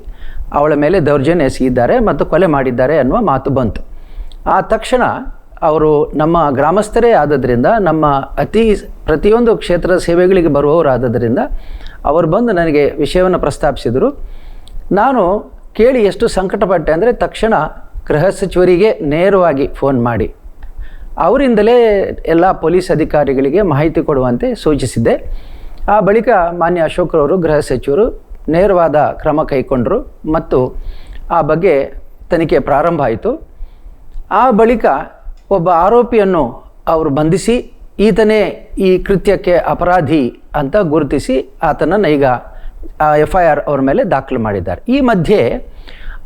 ಅವಳ ಮೇಲೆ ದೌರ್ಜನ್ಯ ಎಸಗಿದ್ದಾರೆ ಮತ್ತು ಕೊಲೆ ಮಾಡಿದ್ದಾರೆ ಅನ್ನುವ ಮಾತು ಬಂತು. ಆ ತಕ್ಷಣ ಅವರು ನಮ್ಮ ಗ್ರಾಮಸ್ಥರೇ ಆದದ್ರಿಂದ, ನಮ್ಮ ಪ್ರತಿಯೊಂದು ಕ್ಷೇತ್ರದ ಸೇವೆಗಳಿಗೆ ಬರುವವರಾದದ್ರಿಂದ ಅವರು ಬಂದು ನನಗೆ ವಿಷಯವನ್ನು ಪ್ರಸ್ತಾಪಿಸಿದರು. ನಾನು ಕೇಳಿ ಎಷ್ಟು ಸಂಕಟಪಟ್ಟೆ ಅಂದರೆ ತಕ್ಷಣ ಗೃಹ ಸಚಿವರಿಗೆ ನೇರವಾಗಿ ಫೋನ್ ಮಾಡಿ ಅವರಿಂದಲೇ ಎಲ್ಲ ಪೊಲೀಸ್ ಅಧಿಕಾರಿಗಳಿಗೆ ಮಾಹಿತಿ ಕೊಡುವಂತೆ ಸೂಚಿಸಿದ್ದೆ. ಆ ಬಳಿಕ ಮಾನ್ಯ ಅಶೋಕ್ರವರು ಗೃಹ ಸಚಿವರು ನೇರವಾದ ಕ್ರಮ ಕೈಗೊಂಡರು ಮತ್ತು ಆ ಬಗ್ಗೆ ತನಿಖೆ ಪ್ರಾರಂಭ ಆಯಿತು. ಆ ಬಳಿಕ ಒಬ್ಬ ಆರೋಪಿಯನ್ನು ಅವರು ಬಂಧಿಸಿ ಈತನೇ ಈ ಕೃತ್ಯಕ್ಕೆ ಅಪರಾಧಿ ಅಂತ ಗುರುತಿಸಿ ಆತನನ್ನು ಈಗ FIR ಅವ್ರ ಮೇಲೆ ದಾಖಲು ಮಾಡಿದ್ದಾರೆ. ಈ ಮಧ್ಯೆ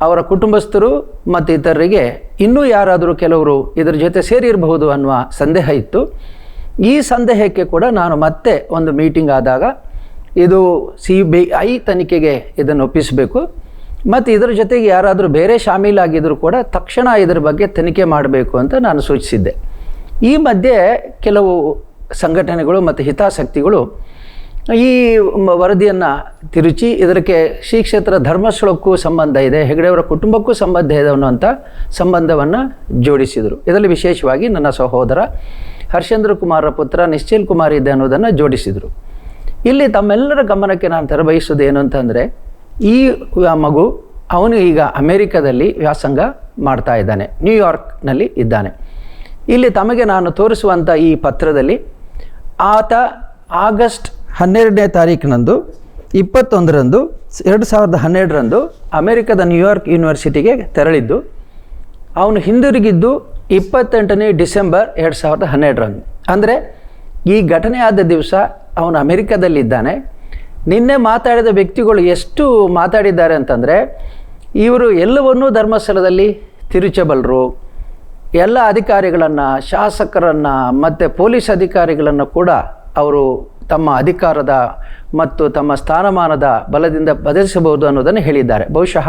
ಅವರ ಕುಟುಂಬಸ್ಥರು ಮತ್ತು ಇತರರಿಗೆ ಇನ್ನೂ ಯಾರಾದರೂ ಕೆಲವರು ಇದರ ಜೊತೆ ಸೇರಿರಬಹುದು ಅನ್ನುವ ಸಂದೇಹ ಇತ್ತು. ಈ ಸಂದೇಹಕ್ಕೆ ಕೂಡ ನಾನು ಮತ್ತೆ ಒಂದು ಮೀಟಿಂಗ್ ಆದಾಗ ಇದು CBI ತನಿಖೆಗೆ ಇದನ್ನು ಒಪ್ಪಿಸಬೇಕು ಮತ್ತು ಇದರ ಜೊತೆಗೆ ಯಾರಾದರೂ ಬೇರೆ ಶಾಮೀಲಾಗಿದ್ದರೂ ಕೂಡ ತಕ್ಷಣ ಇದರ ಬಗ್ಗೆ ತನಿಖೆ ಮಾಡಬೇಕು ಅಂತ ನಾನು ಸೂಚಿಸಿದ್ದೆ. ಈ ಮಧ್ಯೆ ಕೆಲವು ಸಂಘಟನೆಗಳು ಮತ್ತು ಹಿತಾಸಕ್ತಿಗಳು ಈ ವರದಿಯನ್ನು ತಿರುಚಿ ಇದಕ್ಕೆ ಶ್ರೀ ಕ್ಷೇತ್ರ ಧರ್ಮಸ್ಥಳಕ್ಕೂ ಸಂಬಂಧ ಇದೆ, ಹೆಗಡೆಯವರ ಕುಟುಂಬಕ್ಕೂ ಸಂಬಂಧ ಇದೆ ಅನ್ನುವಂಥ ಸಂಬಂಧವನ್ನು ಜೋಡಿಸಿದರು. ಇದರಲ್ಲಿ ವಿಶೇಷವಾಗಿ ನನ್ನ ಸಹೋದರ ಹರ್ಷೇಂದ್ರ ಕುಮಾರ ಪುತ್ರ ನಿಶ್ಚಲ್ ಕುಮಾರ್ ಇದೆ ಅನ್ನೋದನ್ನು ಜೋಡಿಸಿದರು. ಇಲ್ಲಿ ತಮ್ಮೆಲ್ಲರ ಗಮನಕ್ಕೆ ನಾನು ತರಬಯಸೋದು ಏನು ಅಂತಂದರೆ, ಈ ಮಗು ಅವನು ಈಗ ಅಮೇರಿಕಾದಲ್ಲಿ ವ್ಯಾಸಂಗ ಮಾಡ್ತಾ ಇದ್ದಾನೆ, ನ್ಯೂಯಾರ್ಕ್ನಲ್ಲಿ ಇದ್ದಾನೆ. ಇಲ್ಲಿ ತಮಗೆ ನಾನು ತೋರಿಸುವಂಥ ಈ ಪತ್ರದಲ್ಲಿ ಆತ ಆಗಸ್ಟ್ 12ನೇ ತಾರೀಕಿನಂದು 21ರಂದು 2012ರಂದು ಅಮೇರಿಕದ ನ್ಯೂಯಾರ್ಕ್ ಯೂನಿವರ್ಸಿಟಿಗೆ ತೆರಳಿದ್ದು, ಅವನು ಹಿಂದಿರುಗಿದ್ದು 28ನೇ ಡಿಸೆಂಬರ್ 2012ರಂದು. ಅಂದರೆ ಈ ಘಟನೆ ಆದ ದಿವಸ ಅವನು ಅಮೇರಿಕಾದಲ್ಲಿದ್ದಾನೆ. ನಿನ್ನೆ ಮಾತಾಡಿದ ವ್ಯಕ್ತಿಗಳು ಎಷ್ಟು ಮಾತಾಡಿದ್ದಾರೆ ಅಂತಂದರೆ, ಇವರು ಎಲ್ಲವನ್ನೂ ಧರ್ಮಸ್ಥಳದಲ್ಲಿ ತಿರುಚಬಲ್ಲರು, ಎಲ್ಲ ಅಧಿಕಾರಿಗಳನ್ನು, ಶಾಸಕರನ್ನು ಮತ್ತು ಪೊಲೀಸ್ ಅಧಿಕಾರಿಗಳನ್ನು ಕೂಡ ಅವರು ತಮ್ಮ ಅಧಿಕಾರದ ಮತ್ತು ತಮ್ಮ ಸ್ಥಾನಮಾನದ ಬಲದಿಂದ ಬದಲಿಸಬಹುದು ಅನ್ನೋದನ್ನು ಹೇಳಿದ್ದಾರೆ. ಬಹುಶಃ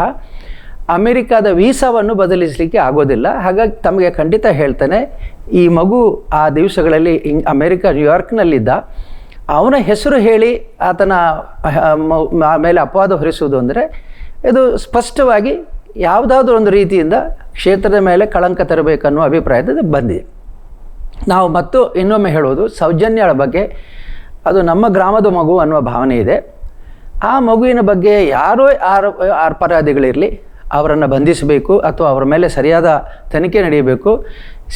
ಅಮೆರಿಕಾದ ವೀಸಾವನ್ನು ಬದಲಿಸಲಿಕ್ಕೆ ಆಗೋದಿಲ್ಲ. ಹಾಗಾಗಿ ತಮಗೆ ಖಂಡಿತ ಹೇಳ್ತೇನೆ, ಈ ಮಗು ಆ ದಿವಸಗಳಲ್ಲಿ ನ್ಯೂಯಾರ್ಕ್ನಲ್ಲಿದ್ದ, ಅವನ ಹೆಸರು ಹೇಳಿ ಆತನ ಮೇಲೆ ಅಪವಾದ ಹೊರಿಸುವುದು ಅಂದರೆ ಇದು ಸ್ಪಷ್ಟವಾಗಿ ಯಾವುದಾದ್ರೂ ಒಂದು ರೀತಿಯಿಂದ ಕ್ಷೇತ್ರದ ಮೇಲೆ ಕಳಂಕ ತರಬೇಕನ್ನೋ ಅಭಿಪ್ರಾಯದ ಬಂದಿದೆ. ನಾವು ಮತ್ತು ಇನ್ನೊಮ್ಮೆ ಹೇಳೋದು, ಸೌಜನ್ಯಳ ಬಗ್ಗೆ ಅದು ನಮ್ಮ ಗ್ರಾಮದ ಮಗು ಅನ್ನುವ ಭಾವನೆ ಇದೆ. ಆ ಮಗುವಿನ ಬಗ್ಗೆ ಯಾರೋ ಅಪರಾಧಿಗಳಿರಲಿ ಅವರನ್ನು ಬಂಧಿಸಬೇಕು ಅಥವಾ ಅವರ ಮೇಲೆ ಸರಿಯಾದ ತನಿಖೆ ನಡೆಯಬೇಕು,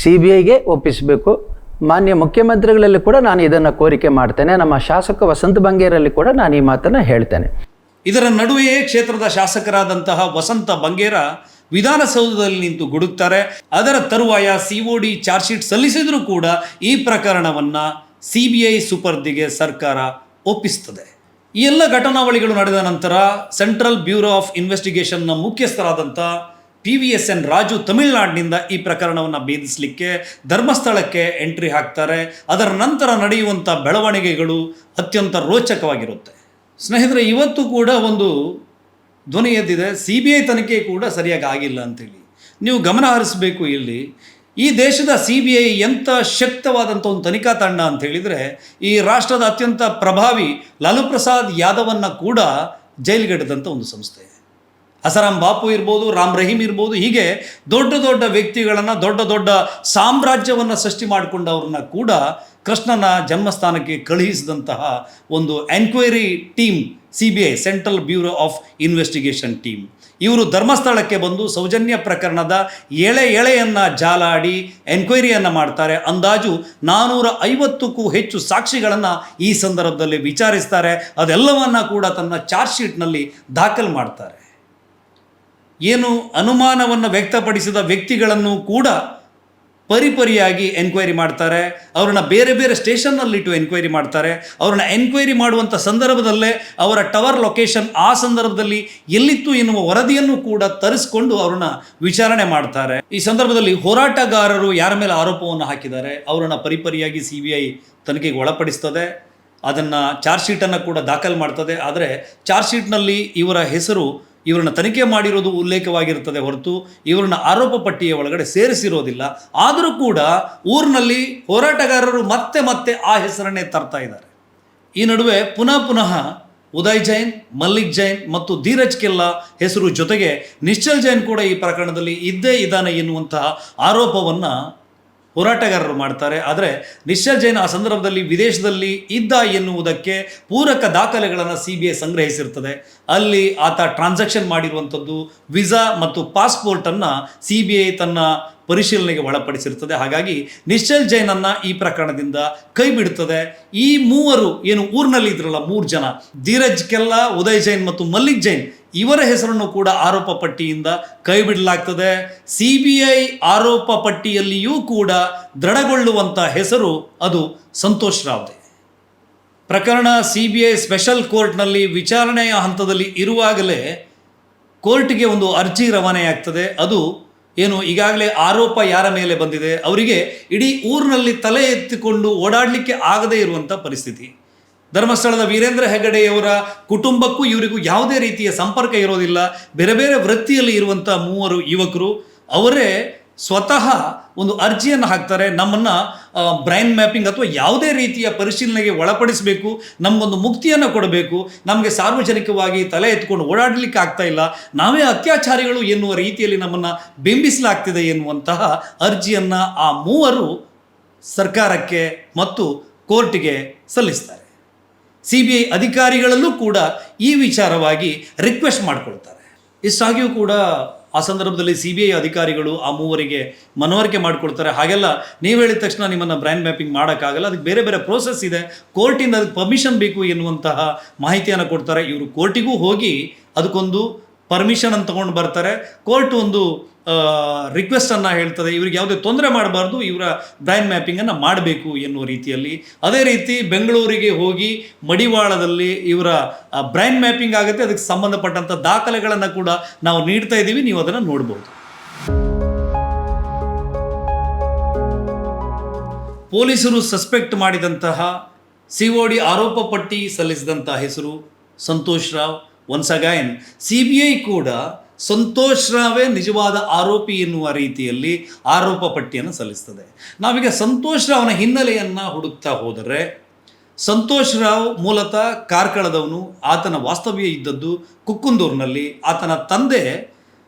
CBIಗೆ ಒಪ್ಪಿಸಬೇಕು. ಮಾನ್ಯ ಮುಖ್ಯಮಂತ್ರಿಗಳಲ್ಲಿ ಕೂಡ ನಾನು ಇದನ್ನು ಕೋರಿಕೆ ಮಾಡ್ತೇನೆ. ನಮ್ಮ ಶಾಸಕ ವಸಂತ ಬಂಗೇರಲ್ಲಿ ಕೂಡ ನಾನು ಈ ಮಾತನ್ನು ಹೇಳ್ತೇನೆ. ಇದರ ನಡುವೆಯೇ ಕ್ಷೇತ್ರದ ಶಾಸಕರಾದಂತಹ ವಸಂತ ಬಂಗೇರ ವಿಧಾನಸೌಧದಲ್ಲಿ ನಿಂತು ಗುಡುಕ್ತಾರೆ. ಅದರ ತರುವಾಯ COD ಚಾರ್ಜ್ ಶೀಟ್ ಸಲ್ಲಿಸಿದರೂ ಕೂಡ ಈ ಪ್ರಕರಣವನ್ನು CBI ಸುಪರ್ದಿಗೆ ಸರ್ಕಾರ ಒಪ್ಪಿಸ್ತದೆ. ಈ ಎಲ್ಲ ಘಟನಾವಳಿಗಳು ನಡೆದ ನಂತರ ಸೆಂಟ್ರಲ್ ಬ್ಯೂರೋ ಆಫ್ ಇನ್ವೆಸ್ಟಿಗೇಷನ್ನ ಮುಖ್ಯಸ್ಥರಾದಂಥ PVSN ರಾಜು ತಮಿಳುನಾಡಿನಿಂದ ಈ ಪ್ರಕರಣವನ್ನು ಭೇದಿಸಲಿಕ್ಕೆ ಧರ್ಮಸ್ಥಳಕ್ಕೆ ಎಂಟ್ರಿ ಹಾಕ್ತಾರೆ. ಅದರ ನಂತರ ನಡೆಯುವಂಥ ಬೆಳವಣಿಗೆಗಳು ಅತ್ಯಂತ ರೋಚಕವಾಗಿರುತ್ತೆ. ಸ್ನೇಹಿತರೆ, ಇವತ್ತು ಕೂಡ ಒಂದು ಧ್ವನಿ ಎದ್ದಿದೆ, CBI ತನಿಖೆ ಕೂಡ ಸರಿಯಾಗಿ ಆಗಿಲ್ಲ ಅಂಥೇಳಿ. ನೀವು ಗಮನ ಹರಿಸಬೇಕು. ಇಲ್ಲಿ ಈ ದೇಶದ CBI ಎಂಥ ಶಕ್ತವಾದಂಥ ಒಂದು ತನಿಖಾ ತಂಡ ಅಂತ ಹೇಳಿದರೆ, ಈ ರಾಷ್ಟ್ರದ ಅತ್ಯಂತ ಪ್ರಭಾವಿ ಲಾಲು ಪ್ರಸಾದ್ ಯಾದವನ್ನು ಕೂಡ ಜೈಲಿಗೆಳೆದಂಥ ಒಂದು ಸಂಸ್ಥೆ. ಹಸರಾಮ್ ಬಾಪು ಇರ್ಬೋದು, ರಾಮ್ ರಹೀಮ್ ಇರ್ಬೋದು, ಹೀಗೆ ದೊಡ್ಡ ದೊಡ್ಡ ವ್ಯಕ್ತಿಗಳನ್ನು, ದೊಡ್ಡ ದೊಡ್ಡ ಸಾಮ್ರಾಜ್ಯವನ್ನು ಸೃಷ್ಟಿ ಮಾಡಿಕೊಂಡವ್ರನ್ನ ಕೂಡ ಕೃಷ್ಣನ ಜನ್ಮಸ್ಥಾನಕ್ಕೆ ಕಳುಹಿಸಿದಂತಹ ಒಂದು enquiry team CBI, central bureau of investigation team. ಇವರು ಧರ್ಮಸ್ಥಳಕ್ಕೆ ಬಂದು ಸೌಜನ್ಯ ಪ್ರಕರಣದ ಎಳೆಯನ್ನು ಜಾಲಾಡಿ ಎನ್ಕ್ವೈರಿಯನ್ನು ಮಾಡ್ತಾರೆ. ಅಂದಾಜು 450ಕ್ಕೂ ಹೆಚ್ಚು ಸಾಕ್ಷಿಗಳನ್ನು ಈ ಸಂದರ್ಭದಲ್ಲಿ ವಿಚಾರಿಸ್ತಾರೆ. ಅದೆಲ್ಲವನ್ನು ಕೂಡ ತನ್ನ ಚಾರ್ಜ್ ಶೀಟ್ನಲ್ಲಿ ದಾಖಲು ಮಾಡ್ತಾರೆ. ಏನು ಅನುಮಾನವನ್ನು ವ್ಯಕ್ತಪಡಿಸಿದ ವ್ಯಕ್ತಿಗಳನ್ನು ಕೂಡ ಪರಿಪರಿಯಾಗಿ ಎನ್ಕ್ವೈರಿ ಮಾಡ್ತಾರೆ. ಅವ್ರನ್ನ ಬೇರೆ ಬೇರೆ ಸ್ಟೇಷನ್ನಲ್ಲಿಟ್ಟು ಎನ್ಕ್ವೈರಿ ಮಾಡ್ತಾರೆ. ಅವ್ರನ್ನ ಎನ್ಕ್ವೈರಿ ಮಾಡುವಂಥ ಸಂದರ್ಭದಲ್ಲೇ ಅವರ ಟವರ್ ಲೊಕೇಶನ್ ಆ ಸಂದರ್ಭದಲ್ಲಿ ಎಲ್ಲಿತ್ತು ಎನ್ನುವ ವರದಿಯನ್ನು ಕೂಡ ತರಿಸ್ಕೊಂಡು ಅವ್ರನ್ನ ವಿಚಾರಣೆ ಮಾಡ್ತಾರೆ. ಈ ಸಂದರ್ಭದಲ್ಲಿ ಹೋರಾಟಗಾರರು ಯಾರ ಮೇಲೆ ಆರೋಪವನ್ನು ಹಾಕಿದ್ದಾರೆ ಅವರನ್ನು ಪರಿಪರಿಯಾಗಿ CBI ತನಿಖೆಗೆ ಒಳಪಡಿಸ್ತದೆ. ಅದನ್ನು ಚಾರ್ಜ್ ಶೀಟನ್ನು ಕೂಡ ದಾಖಲು ಮಾಡ್ತದೆ. ಆದರೆ ಚಾರ್ಜ್ ಶೀಟ್ನಲ್ಲಿ ಇವರ ಹೆಸರು ಇವರನ್ನ ತನಿಖೆ ಮಾಡಿರೋದು ಉಲ್ಲೇಖವಾಗಿರುತ್ತದೆ ಹೊರತು ಇವರನ್ನ ಆರೋಪ ಪಟ್ಟಿಯ ಒಳಗಡೆ ಸೇರಿಸಿರೋದಿಲ್ಲ. ಆದರೂ ಕೂಡ ಊರಿನಲ್ಲಿ ಹೋರಾಟಗಾರರು ಮತ್ತೆ ಮತ್ತೆ ಆ ಹೆಸರನ್ನೇ ತರ್ತಾ ಇದ್ದಾರೆ. ಈ ನಡುವೆ ಪುನಃ ಉದಯ್ ಜೈನ್, ಮಲ್ಲಿಕ್ ಜೈನ್ ಮತ್ತು ಧೀರಜ್ ಕೆಲ್ಲಾ ಹೆಸರು ಜೊತೆಗೆ ನಿಶ್ಚಲ್ ಜೈನ್ ಕೂಡ ಈ ಪ್ರಕರಣದಲ್ಲಿ ಇದ್ದೇ ಇದ್ದಾನೆ ಎನ್ನುವಂತಹ ಆರೋಪವನ್ನು ಹೋರಾಟಗಾರರು ಮಾಡ್ತಾರೆ. ಆದರೆ ನಿಶ್ಚಲ್ ಜೈನ್ ಆ ಸಂದರ್ಭದಲ್ಲಿ ವಿದೇಶದಲ್ಲಿ ಇದ್ದ ಎನ್ನುವುದಕ್ಕೆ ಪೂರಕ ದಾಖಲೆಗಳನ್ನು CBI ಸಂಗ್ರಹಿಸಿರ್ತದೆ. ಅಲ್ಲಿ ಆತ ಟ್ರಾನ್ಸಾಕ್ಷನ್ ಮಾಡಿರುವಂಥದ್ದು, ವೀಸಾ ಮತ್ತು ಪಾಸ್ಪೋರ್ಟನ್ನು CBI ತನ್ನ ಪರಿಶೀಲನೆಗೆ ಒಳಪಡಿಸಿರ್ತದೆ. ಹಾಗಾಗಿ ನಿಶ್ಚಲ್ ಜೈನನ್ನು ಈ ಪ್ರಕರಣದಿಂದ ಕೈ ಬಿಡುತ್ತದೆ. ಈ ಮೂವರು ಏನು ಊರಿನಲ್ಲಿ ಇದ್ರಲ್ಲ, 3 ಜನ, ಧೀರಜ್ ಕೆಲ್ಲಾ, ಉದಯ್ ಜೈನ್ ಮತ್ತು ಮಲ್ಲಿಕ್ ಜೈನ್, ಇವರ ಹೆಸರನ್ನು ಕೂಡ ಆರೋಪ ಪಟ್ಟಿಯಿಂದ ಕೈ ಬಿಡಲಾಗ್ತದೆ. CBI ಆರೋಪ ಪಟ್ಟಿಯಲ್ಲಿಯೂ ಕೂಡ ದೃಢಗೊಳ್ಳುವಂಥ ಹೆಸರು ಅದು ಸಂತೋಷ್ ರಾವ್ದೇ. ಪ್ರಕರಣ CBI ಸ್ಪೆಷಲ್ ಕೋರ್ಟ್ನಲ್ಲಿ ವಿಚಾರಣೆಯ ಹಂತದಲ್ಲಿ ಇರುವಾಗಲೇ ಕೋರ್ಟ್ಗೆ ಒಂದು ಅರ್ಜಿ ರವಾನೆಯಾಗ್ತದೆ. ಅದು ಏನು, ಈಗಾಗಲೇ ಆರೋಪ ಯಾರ ಮೇಲೆ ಬಂದಿದೆ ಅವರಿಗೆ ಇಡೀ ಊರಿನಲ್ಲಿ ತಲೆ ಎತ್ತಿಕೊಂಡು ಓಡಾಡಲಿಕ್ಕೆ ಆಗದೇ ಇರುವಂಥ ಪರಿಸ್ಥಿತಿ. ಧರ್ಮಸ್ಥಳದ ವೀರೇಂದ್ರ ಹೆಗಡೆಯವರ ಕುಟುಂಬಕ್ಕೂ ಇವರಿಗೂ ಯಾವುದೇ ರೀತಿಯ ಸಂಪರ್ಕ ಇರೋದಿಲ್ಲ. ಬೇರೆ ಬೇರೆ ವೃತ್ತಿಯಲ್ಲಿ ಇರುವಂಥ 3 ಯುವಕರು ಅವರೇ ಸ್ವತಃ ಒಂದು ಅರ್ಜಿಯನ್ನು ಹಾಕ್ತಾರೆ. ನಮ್ಮನ್ನು ಬ್ರೈನ್ ಮ್ಯಾಪಿಂಗ್ ಅಥವಾ ಯಾವುದೇ ರೀತಿಯ ಪರಿಶೀಲನೆಗೆ ಒಳಪಡಿಸಬೇಕು, ನಮಗೊಂದು ಮುಕ್ತಿಯನ್ನು ಕೊಡಬೇಕು, ನಮಗೆ ಸಾರ್ವಜನಿಕವಾಗಿ ತಲೆ ಎತ್ಕೊಂಡು ಓಡಾಡಲಿಕ್ಕೆ ಆಗ್ತಾ ಇಲ್ಲ, ನಾವೇ ಅತ್ಯಾಚಾರಿಗಳು ಎನ್ನುವ ರೀತಿಯಲ್ಲಿ ನಮ್ಮನ್ನು ಬಿಂಬಿಸಲಾಗ್ತಿದೆ ಎನ್ನುವಂತಹ ಅರ್ಜಿಯನ್ನು ಆ 3 ಸರ್ಕಾರಕ್ಕೆ ಮತ್ತು ಕೋರ್ಟಿಗೆ ಸಲ್ಲಿಸ್ತಾರೆ. CBI ಅಧಿಕಾರಿಗಳಲ್ಲೂ ಕೂಡ ಈ ವಿಚಾರವಾಗಿ ರಿಕ್ವೆಸ್ಟ್ ಮಾಡಿಕೊಳ್ತಾರೆ. ಇಷ್ಟಾಗಿಯೂ ಕೂಡ ಆ ಸಂದರ್ಭದಲ್ಲಿ CBI ಅಧಿಕಾರಿಗಳು ಆ 3 ಮನವರಿಕೆ ಮಾಡಿಕೊಡ್ತಾರೆ. ಹಾಗೆಲ್ಲ ನೀವು ಹೇಳಿದ ತಕ್ಷಣ ನಿಮ್ಮನ್ನು ಬ್ರೈನ್ ಮ್ಯಾಪಿಂಗ್ ಮಾಡೋಕ್ಕಾಗಲ್ಲ, ಅದಕ್ಕೆ ಬೇರೆ ಬೇರೆ ಪ್ರೋಸೆಸ್ ಇದೆ, ಕೋರ್ಟಿಂದ ಅದಕ್ಕೆ ಪರ್ಮಿಷನ್ ಬೇಕು ಎನ್ನುವಂತಹ ಮಾಹಿತಿಯನ್ನು ಕೊಡ್ತಾರೆ. ಇವರು ಕೋರ್ಟಿಗೂ ಹೋಗಿ ಅದಕ್ಕೊಂದು ಪರ್ಮಿಷನ್ ಅಂತ ತಗೊಂಡು ಬರ್ತಾರೆ. ಕೋರ್ಟ್ ಒಂದು ರಿಕ್ವೆಸ್ಟನ್ನು ಹೇಳ್ತದೆ, ಇವ್ರಿಗೆ ಯಾವುದೇ ತೊಂದರೆ ಮಾಡಬಾರ್ದು, ಇವರ ಬ್ರೈನ್ ಮ್ಯಾಪಿಂಗನ್ನು ಮಾಡಬೇಕು ಎನ್ನುವ ರೀತಿಯಲ್ಲಿ. ಅದೇ ರೀತಿ ಬೆಂಗಳೂರಿಗೆ ಹೋಗಿ ಮಡಿವಾಳದಲ್ಲಿ ಇವರ ಬ್ರೈನ್ ಮ್ಯಾಪಿಂಗ್ ಆಗುತ್ತೆ. ಅದಕ್ಕೆ ಸಂಬಂಧಪಟ್ಟಂಥ ದಾಖಲೆಗಳನ್ನು ಕೂಡ ನಾವು ನೀಡ್ತಾ ಇದ್ದೀವಿ, ನೀವು ಅದನ್ನು ನೋಡ್ಬೋದು. ಪೊಲೀಸರು ಸಸ್ಪೆಕ್ಟ್ ಮಾಡಿದಂತಹ COD ಆರೋಪ ಪಟ್ಟಿ ಸಲ್ಲಿಸಿದಂಥ ಹೆಸರು Santosh Rao. Once again CBI ಕೂಡ ಸಂತೋಷ್ ರಾವೇ ನಿಜವಾದ ಆರೋಪಿ ಎನ್ನುವ ರೀತಿಯಲ್ಲಿ ಆರೋಪ ಪಟ್ಟಿಯನ್ನು ಸಲ್ಲಿಸ್ತದೆ. ನಾವೀಗ ಸಂತೋಷ್ ರಾವ್ನ ಹಿನ್ನೆಲೆಯನ್ನು ಹುಡುಕ್ತಾ ಹೋದರೆ, ಸಂತೋಷ್ ರಾವ್ ಮೂಲತಃ ಕಾರ್ಕಳದವನು. ಆತನ ವಾಸ್ತವ್ಯ ಇದ್ದದ್ದು ಕುಕ್ಕುಂದೂರಿನಲ್ಲಿ. ಆತನ ತಂದೆ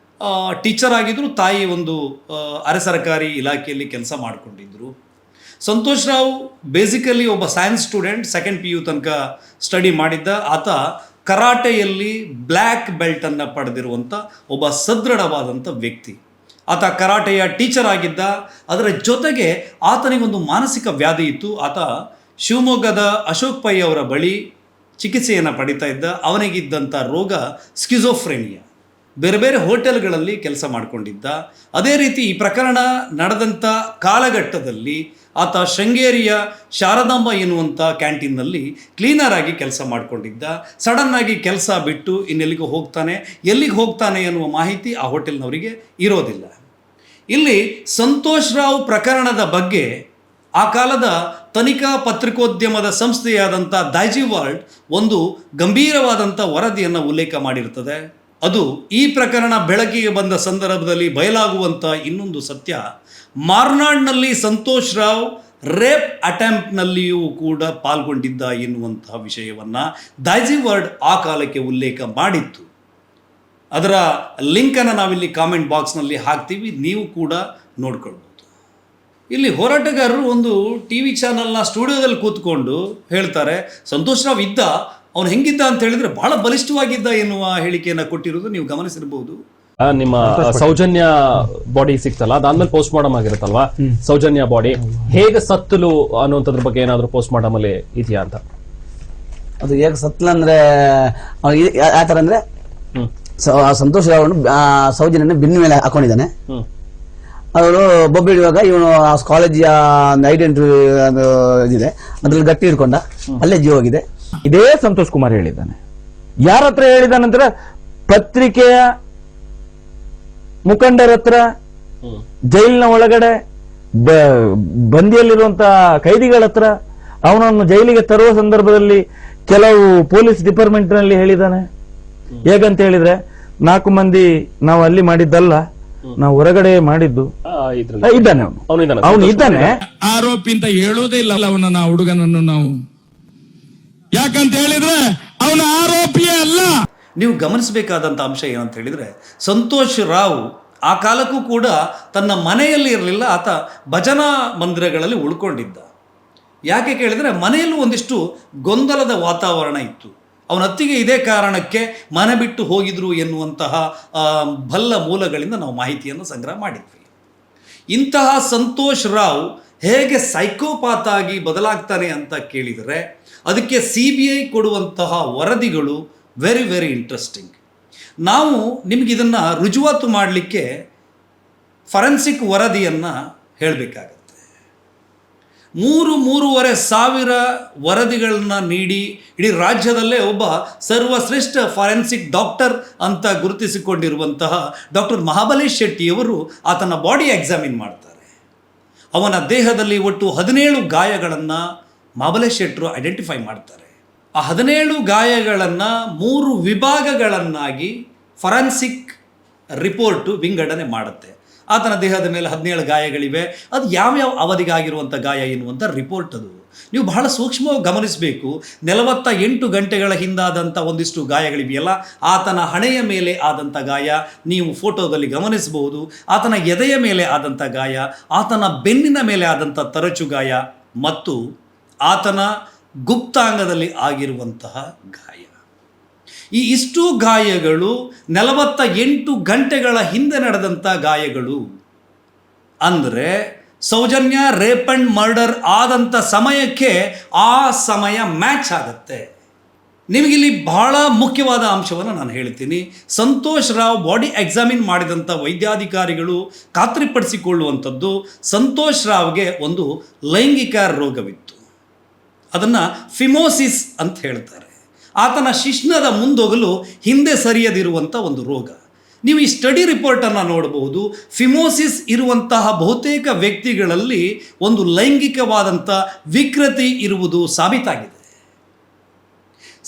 ಟೀಚರ್ ಆಗಿದ್ದರು, ತಾಯಿ ಒಂದು ಅರೆ ಸರ್ಕಾರಿ ಇಲಾಖೆಯಲ್ಲಿ ಕೆಲಸ ಮಾಡಿಕೊಂಡಿದ್ದರು. ಸಂತೋಷ್ ರಾವ್ ಬೇಸಿಕಲಿ ಒಬ್ಬ ಸೈನ್ಸ್ ಸ್ಟೂಡೆಂಟ್, 2nd PU ತನಕ ಸ್ಟಡಿ ಮಾಡಿದ್ದ. ಆತ ಕರಾಟೆಯಲ್ಲಿ ಬ್ಲ್ಯಾಕ್ ಬೆಲ್ಟನ್ನು ಪಡೆದಿರುವಂಥ ಒಬ್ಬ ಸದೃಢವಾದಂಥ ವ್ಯಕ್ತಿ. ಆತ ಕರಾಟೆಯ ಟೀಚರ್ ಆಗಿದ್ದ. ಅದರ ಜೊತೆಗೆ ಆತನಿಗೊಂದು ಮಾನಸಿಕ ವ್ಯಾಧಿ ಇತ್ತು. ಆತ ಶಿವಮೊಗ್ಗದ ಅಶೋಕ್ ಪೈ ಅವರ ಬಳಿ ಚಿಕಿತ್ಸೆಯನ್ನು ಪಡಿತಾ ಇದ್ದ. ಅವನಿಗಿದ್ದಂಥ ರೋಗ ಸ್ಕಿಜೋಫ್ರೆನಿಯಾ. ಬೇರೆ ಬೇರೆ ಹೋಟೆಲ್ಗಳಲ್ಲಿ ಕೆಲಸ ಮಾಡಿಕೊಂಡಿದ್ದ. ಅದೇ ರೀತಿ ಈ ಪ್ರಕರಣ ನಡೆದಂಥ ಕಾಲಘಟ್ಟದಲ್ಲಿ ಆತ ಶೃಂಗೇರಿಯ ಶಾರದಾಂಬ ಎನ್ನುವಂಥ ಕ್ಯಾಂಟೀನ್ನಲ್ಲಿ ಕ್ಲೀನರ್ ಆಗಿ ಕೆಲಸ ಮಾಡಿಕೊಂಡಿದ್ದ. ಸಡನ್ನಾಗಿ ಕೆಲಸ ಬಿಟ್ಟು ಇನ್ನೆಲ್ಲಿಗೂ ಹೋಗ್ತಾನೆ. ಎಲ್ಲಿಗೆ ಹೋಗ್ತಾನೆ ಎನ್ನುವ ಮಾಹಿತಿ ಆ ಹೋಟೆಲ್ನವರಿಗೆ ಇರೋದಿಲ್ಲ. ಇಲ್ಲಿ ಸಂತೋಷ್ ರಾವ್ ಪ್ರಕರಣದ ಬಗ್ಗೆ ಆ ಕಾಲದ ತನಿಖಾ ಪತ್ರಿಕೋದ್ಯಮದ ಸಂಸ್ಥೆಯಾದಂಥ ದೈಜಿ ವರ್ಲ್ಡ್ ಒಂದು ಗಂಭೀರವಾದಂಥ ವರದಿಯನ್ನು ಉಲ್ಲೇಖ ಮಾಡಿರ್ತದೆ. ಅದು ಈ ಪ್ರಕರಣ ಬೆಳಕಿಗೆ ಬಂದ ಸಂದರ್ಭದಲ್ಲಿ ಬಯಲಾಗುವಂಥ ಇನ್ನೊಂದು ಸತ್ಯ, ಮಾರ್ನಾಡ್ನಲ್ಲಿ ಸಂತೋಷ್ ರಾವ್ ರೇಪ್ ಅಟೆಂಪ್ಟ್ನಲ್ಲಿಯೂ ಕೂಡ ಪಾಲ್ಗೊಂಡಿದ್ದ ಎನ್ನುವಂತಹ ವಿಷಯವನ್ನು ದೈಜಿ ವರ್ಲ್ಡ್ ಆ ಕಾಲಕ್ಕೆ ಉಲ್ಲೇಖ ಮಾಡಿತ್ತು. ಅದರ ಲಿಂಕನ್ನು ನಾವಿಲ್ಲಿ ಕಾಮೆಂಟ್ ಬಾಕ್ಸ್ನಲ್ಲಿ ಹಾಕ್ತೀವಿ, ನೀವು ಕೂಡ ನೋಡ್ಕೊಳ್ಬೋದು. ಇಲ್ಲಿ ಹೋರಾಟಗಾರರು ಒಂದು TV ಚಾನಲ್ನ ಸ್ಟುಡಿಯೋದಲ್ಲಿ ಕೂತ್ಕೊಂಡು ಹೇಳ್ತಾರೆ, ಸಂತೋಷ್ ರಾವ್ ಇದ್ದ, ಅವನು ಹೆಂಗಿದ್ದ ಅಂತ ಹೇಳಿದ್ರೆ ಬಹಳ ಬಲಿಷ್ಠವಾಗಿದ್ದ ಎನ್ನುವ ಹೇಳಿಕೆಯನ್ನು ಕೊಟ್ಟಿರೋದು ನೀವು ಗಮನಿಸಿರಬಹುದು. ನಿಮ್ಮ ಸೌಜನ್ಯ ಬಾಡಿ ಸಿಕ್ತಲ್ಲ, ಅದಾದ್ಮೇಲೆ ಪೋಸ್ಟ್ ಮಾರ್ಟಮ್ ಆಗಿರುತ್ತಲ್ವಾ, ಸೌಜನ್ಯ ಬಾಡಿ ಹೇಗೆ ಸತ್ತಲು ಅನ್ನುವಂಥದ್ರ ಬಗ್ಗೆ ಏನಾದ್ರು ಪೋಸ್ಟ್ ಮಾರ್ಟಮ್ ಅಲ್ಲಿ ಇದೆಯಾ ಅಂತ? ಅದು ಹೇಗೆ ಸತ್ತಲ ಅಂದ್ರೆ ಯಾತರ ಅಂದ್ರೆ ಸಂತೋಷ್ ರಾವ್ ಸೌಜನ್ಯನ ಬಿನ್ನ ಮೇಲೆ ಹಾಕೊಂಡಿದ್ದಾನೆ. ಅವರು ಬೊಬ್ಬೆ ಹಿಡಿಯುವಾಗ ಇವನು ಆ ಕಾಲೇಜಿಯ ಐಡೆಂಟಿ ಇದಿದೆ, ಅದ್ರಲ್ಲಿ ಗಟ್ಟಿ ಹಿಡ್ಕೊಂಡ, ಅಲ್ಲೇ ಜೀವ ಹೋಗಿದೆ. ಇದೇ ಸಂತೋಷ್ ಕುಮಾರ್ ಹೇಳಿದ್ದಾನೆ. ಯಾರ ಹತ್ರ ಹೇಳಿದಾನಂದ್ರೆ ಪತ್ರಿಕೆಯ ಮುಖಂಡರ ಹತ್ರ, ಜೈಲಿನ ಒಳಗಡೆ ಬಂದಿಯಲ್ಲಿರುವಂತ ಕೈದಿಗಳ ಹತ್ರ, ಅವನನ್ನು ಜೈಲಿಗೆ ತರುವ ಸಂದರ್ಭದಲ್ಲಿ ಕೆಲವು ಪೊಲೀಸ್ ಡಿಪಾರ್ಟ್ಮೆಂಟ್ ನಲ್ಲಿ ಹೇಳಿದ್ದಾನೆ. ಹೇಗಂತ ಹೇಳಿದ್ರೆ, 4 ಮಂದಿ ನಾವು ಅಲ್ಲಿ ಮಾಡಿದ್ದಲ್ಲ, ನಾವು ಹೊರಗಡೆ ಮಾಡಿದ್ದು. ಇದ್ರಲ್ಲಿ ಇದ್ದಾನೆ ಅವನು ಇದ್ದಾನೆ. ಆರೋಪಿ ಅಂತ ಹೇಳೋದೇ ಇಲ್ಲ ಅವನ ಹುಡುಗನನ್ನು ನಾವು, ಯಾಕಂತ ಹೇಳಿದ್ರೆ ಅವನ ಆರೋಪಿಯೇ ಅಲ್ಲ. ನೀವು ಗಮನಿಸಬೇಕಾದಂಥ ಅಂಶ ಏನಂತ ಹೇಳಿದರೆ, ಸಂತೋಷ್ ರಾವ್ ಆ ಕಾಲಕ್ಕೂ ಕೂಡ ತನ್ನ ಮನೆಯಲ್ಲಿ ಇರಲಿಲ್ಲ, ಆತ ಭಜನಾ ಮಂದಿರಗಳಲ್ಲಿ ಉಳ್ಕೊಂಡಿದ್ದ. ಯಾಕೆ ಕೇಳಿದರೆ ಮನೆಯಲ್ಲೂ ಒಂದಿಷ್ಟು ಗೊಂದಲದ ವಾತಾವರಣ ಇತ್ತು. ಅವನ ಅತ್ತಿಗೆ ಇದೇ ಕಾರಣಕ್ಕೆ ಮನೆ ಬಿಟ್ಟು ಹೋಗಿದ್ರು ಎನ್ನುವಂತಹ ಬಲ್ಲ ಮೂಲಗಳಿಂದ ನಾವು ಮಾಹಿತಿಯನ್ನು ಸಂಗ್ರಹ ಮಾಡಿದ್ವಿ. ಇಂತಹ ಸಂತೋಷ್ ರಾವ್ ಹೇಗೆ ಸೈಕೋಪಾತ್ ಆಗಿ ಬದಲಾಗ್ತಾನೆ ಅಂತ ಕೇಳಿದರೆ, ಅದಕ್ಕೆ CBI ಕೊಡುವಂತಹ ವರದಿಗಳು ವೆರಿ ವೆರಿ ಇಂಟ್ರೆಸ್ಟಿಂಗ್. ನಾವು ನಿಮಗಿದನ್ನು ರುಜುವಾತು ಮಾಡಲಿಕ್ಕೆ ಫರೆನ್ಸಿಕ್ ವರದಿಯನ್ನು ಹೇಳಬೇಕಾಗತ್ತೆ. 3-3.5 ಸಾವಿರ ವರದಿಗಳನ್ನು ನೀಡಿ ಇಡೀ ರಾಜ್ಯದಲ್ಲೇ ಒಬ್ಬ ಸರ್ವಶ್ರೇಷ್ಠ ಫಾರೆನ್ಸಿಕ್ ಡಾಕ್ಟರ್ ಅಂತ ಗುರುತಿಸಿಕೊಂಡಿರುವಂತಹ ಡಾಕ್ಟರ್ ಮಹಾಬಲೇಶ್ ಶೆಟ್ಟಿಯವರು ಆತನ ಬಾಡಿ ಎಕ್ಸಾಮಿನ್ ಮಾಡ್ತಾರೆ. ಅವನ ದೇಹದಲ್ಲಿ ಒಟ್ಟು 17 ಗಾಯಗಳನ್ನು ಮಹಾಬಲೇಶ್ ಶೆಟ್ಟರು ಐಡೆಂಟಿಫೈ ಮಾಡ್ತಾರೆ. ಆ 17 ಗಾಯಗಳನ್ನು 3 ವಿಭಾಗಗಳನ್ನಾಗಿ ಫಾರೆನ್ಸಿಕ್ ರಿಪೋರ್ಟು ವಿಂಗಡಣೆ ಮಾಡುತ್ತೆ. ಆತನ ದೇಹದ ಮೇಲೆ 17 ಗಾಯಗಳಿವೆ. ಅದು ಯಾವ್ಯಾವ ಅವಧಿಗಾಗಿರುವಂಥ ಗಾಯ ಎನ್ನುವಂಥ ರಿಪೋರ್ಟ್ ಅದು. ನೀವು ಬಹಳ ಸೂಕ್ಷ್ಮವಾಗಿ ಗಮನಿಸಬೇಕು. 48 ಗಂಟೆಗಳ ಹಿಂದಾದಂಥ ಒಂದಿಷ್ಟು ಗಾಯಗಳಿವೆಯಲ್ಲ, ಆತನ ಹಣೆಯ ಮೇಲೆ ಆದಂಥ ಗಾಯ ನೀವು ಫೋಟೋದಲ್ಲಿ ಗಮನಿಸಬಹುದು. ಆತನ ಎದೆಯ ಮೇಲೆ ಆದಂಥ ಗಾಯ, ಆತನ ಬೆನ್ನಿನ ಮೇಲೆ ಆದಂಥ ತರಚು ಗಾಯ ಮತ್ತು ಆತನ ಗುಪ್ತಾಂಗದಲ್ಲಿ ಆಗಿರುವಂತಹ ಗಾಯ. ಈ ಇಷ್ಟು ಗಾಯಗಳು 48 ಗಂಟೆಗಳ ಹಿಂದೆ ನಡೆದಂಥ ಗಾಯಗಳು. ಅಂದರೆ ಸೌಜನ್ಯ ರೇಪ್ ಆ್ಯಂಡ್ ಮರ್ಡರ್ ಆದಂಥ ಸಮಯಕ್ಕೆ ಆ ಸಮಯ ಮ್ಯಾಚ್ ಆಗುತ್ತೆ. ನಿಮಗಿಲ್ಲಿ ಬಹಳ ಮುಖ್ಯವಾದ ಅಂಶವನ್ನು ನಾನು ಹೇಳ್ತೀನಿ. ಸಂತೋಷ್ ರಾವ್ ಬಾಡಿ ಎಕ್ಸಾಮಿನ್ ಮಾಡಿದಂಥ ವೈದ್ಯಾಧಿಕಾರಿಗಳು ಖಾತ್ರಿಪಡಿಸಿಕೊಳ್ಳುವಂಥದ್ದು, ಸಂತೋಷ್ ರಾವ್ಗೆ ಒಂದು ಲೈಂಗಿಕ ರೋಗವಿತ್ತು. ಅದನ್ನು ಫಿಮೋಸಿಸ್ ಅಂತ ಹೇಳ್ತಾರೆ. ಆತನ ಶಿಶ್ನದ ಮುಂದೋಗಲು ಹಿಂದೆ ಸರಿಯದಿರುವಂಥ ಒಂದು ರೋಗ. ನೀವು ಈ ಸ್ಟಡಿ ರಿಪೋರ್ಟನ್ನು ನೋಡಬಹುದು. ಫಿಮೋಸಿಸ್ ಇರುವಂತಹ ಬಹುತೇಕ ವ್ಯಕ್ತಿಗಳಲ್ಲಿ ಒಂದು ಲೈಂಗಿಕವಾದಂಥ ವಿಕೃತಿ ಇರುವುದು ಸಾಬೀತಾಗಿದೆ.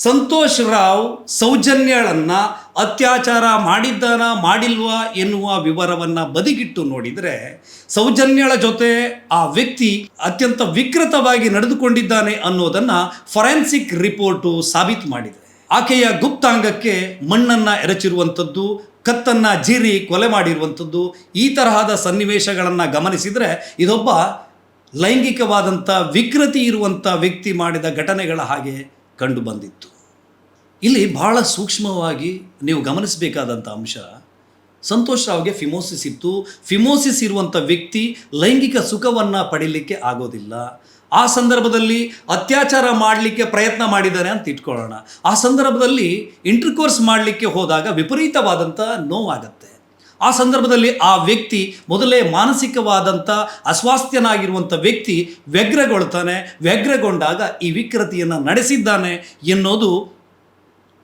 ಸಂತೋಷ್ ರಾವ್ ಸೌಜನ್ಯಳನ್ನು ಅತ್ಯಾಚಾರ ಮಾಡಿದ್ದಾನ ಮಾಡಿಲ್ವಾ ಎನ್ನುವ ವಿವರವನ್ನು ಬದಿಗಿಟ್ಟು ನೋಡಿದರೆ, ಸೌಜನ್ಯಳ ಜೊತೆ ಆ ವ್ಯಕ್ತಿ ಅತ್ಯಂತ ವಿಕೃತವಾಗಿ ನಡೆದುಕೊಂಡಿದ್ದಾನೆ ಅನ್ನೋದನ್ನು ಫೊರೆನ್ಸಿಕ್ ರಿಪೋರ್ಟು ಸಾಬೀತು ಮಾಡಿದೆ. ಆಕೆಯ ಗುಪ್ತಾಂಗಕ್ಕೆ ಮಣ್ಣನ್ನು ಎರಚಿರುವಂಥದ್ದು, ಕತ್ತನ್ನು ಜೀರಿ ಕೊಲೆ ಮಾಡಿರುವಂಥದ್ದು, ಈ ತರಹದ ಸನ್ನಿವೇಶಗಳನ್ನು ಗಮನಿಸಿದರೆ ಇದೊಬ್ಬ ಲೈಂಗಿಕವಾದಂಥ ವಿಕೃತಿ ಇರುವಂಥ ವ್ಯಕ್ತಿ ಮಾಡಿದ ಘಟನೆಗಳ ಹಾಗೆ ಕಂಡು ಬಂದಿತ್ತು. ಇಲ್ಲಿ ಬಹಳ ಸೂಕ್ಷ್ಮವಾಗಿ ನೀವು ಗಮನಿಸಬೇಕಾದಂಥ ಅಂಶ, ಸಂತೋಷ್ ರಾವ್ಗೆ ಫಿಮೋಸಿಸ್ ಇತ್ತು. ಫಿಮೋಸಿಸ್ ಇರುವಂಥ ವ್ಯಕ್ತಿ ಲೈಂಗಿಕ ಸುಖವನ್ನು ಪಡೀಲಿಕ್ಕೆ ಆಗೋದಿಲ್ಲ. ಆ ಸಂದರ್ಭದಲ್ಲಿ ಅತ್ಯಾಚಾರ ಮಾಡಲಿಕ್ಕೆ ಪ್ರಯತ್ನ ಮಾಡಿದ್ದಾನೆ ಅಂತ ಇಟ್ಕೊಳ್ಳೋಣ. ಆ ಸಂದರ್ಭದಲ್ಲಿ ಇಂಟರ್ಕೋರ್ಸ್ ಮಾಡಲಿಕ್ಕೆ ಹೋದಾಗ ವಿಪರೀತವಾದಂಥ ನೋವಾಗತ್ತೆ. ಆ ಸಂದರ್ಭದಲ್ಲಿ ಆ ವ್ಯಕ್ತಿ ಮೊದಲೇ ಮಾನಸಿಕವಾದಂಥ ಅಸ್ವಾಸ್ಥ್ಯನಾಗಿರುವಂಥ ವ್ಯಕ್ತಿ ವ್ಯಗ್ರಗೊಳ್ತಾನೆ. ವ್ಯಗ್ರಗೊಂಡಾಗ ಈ ವಿಕೃತಿಯನ್ನು ನಡೆಸಿದ್ದಾನೆ ಎನ್ನೋದು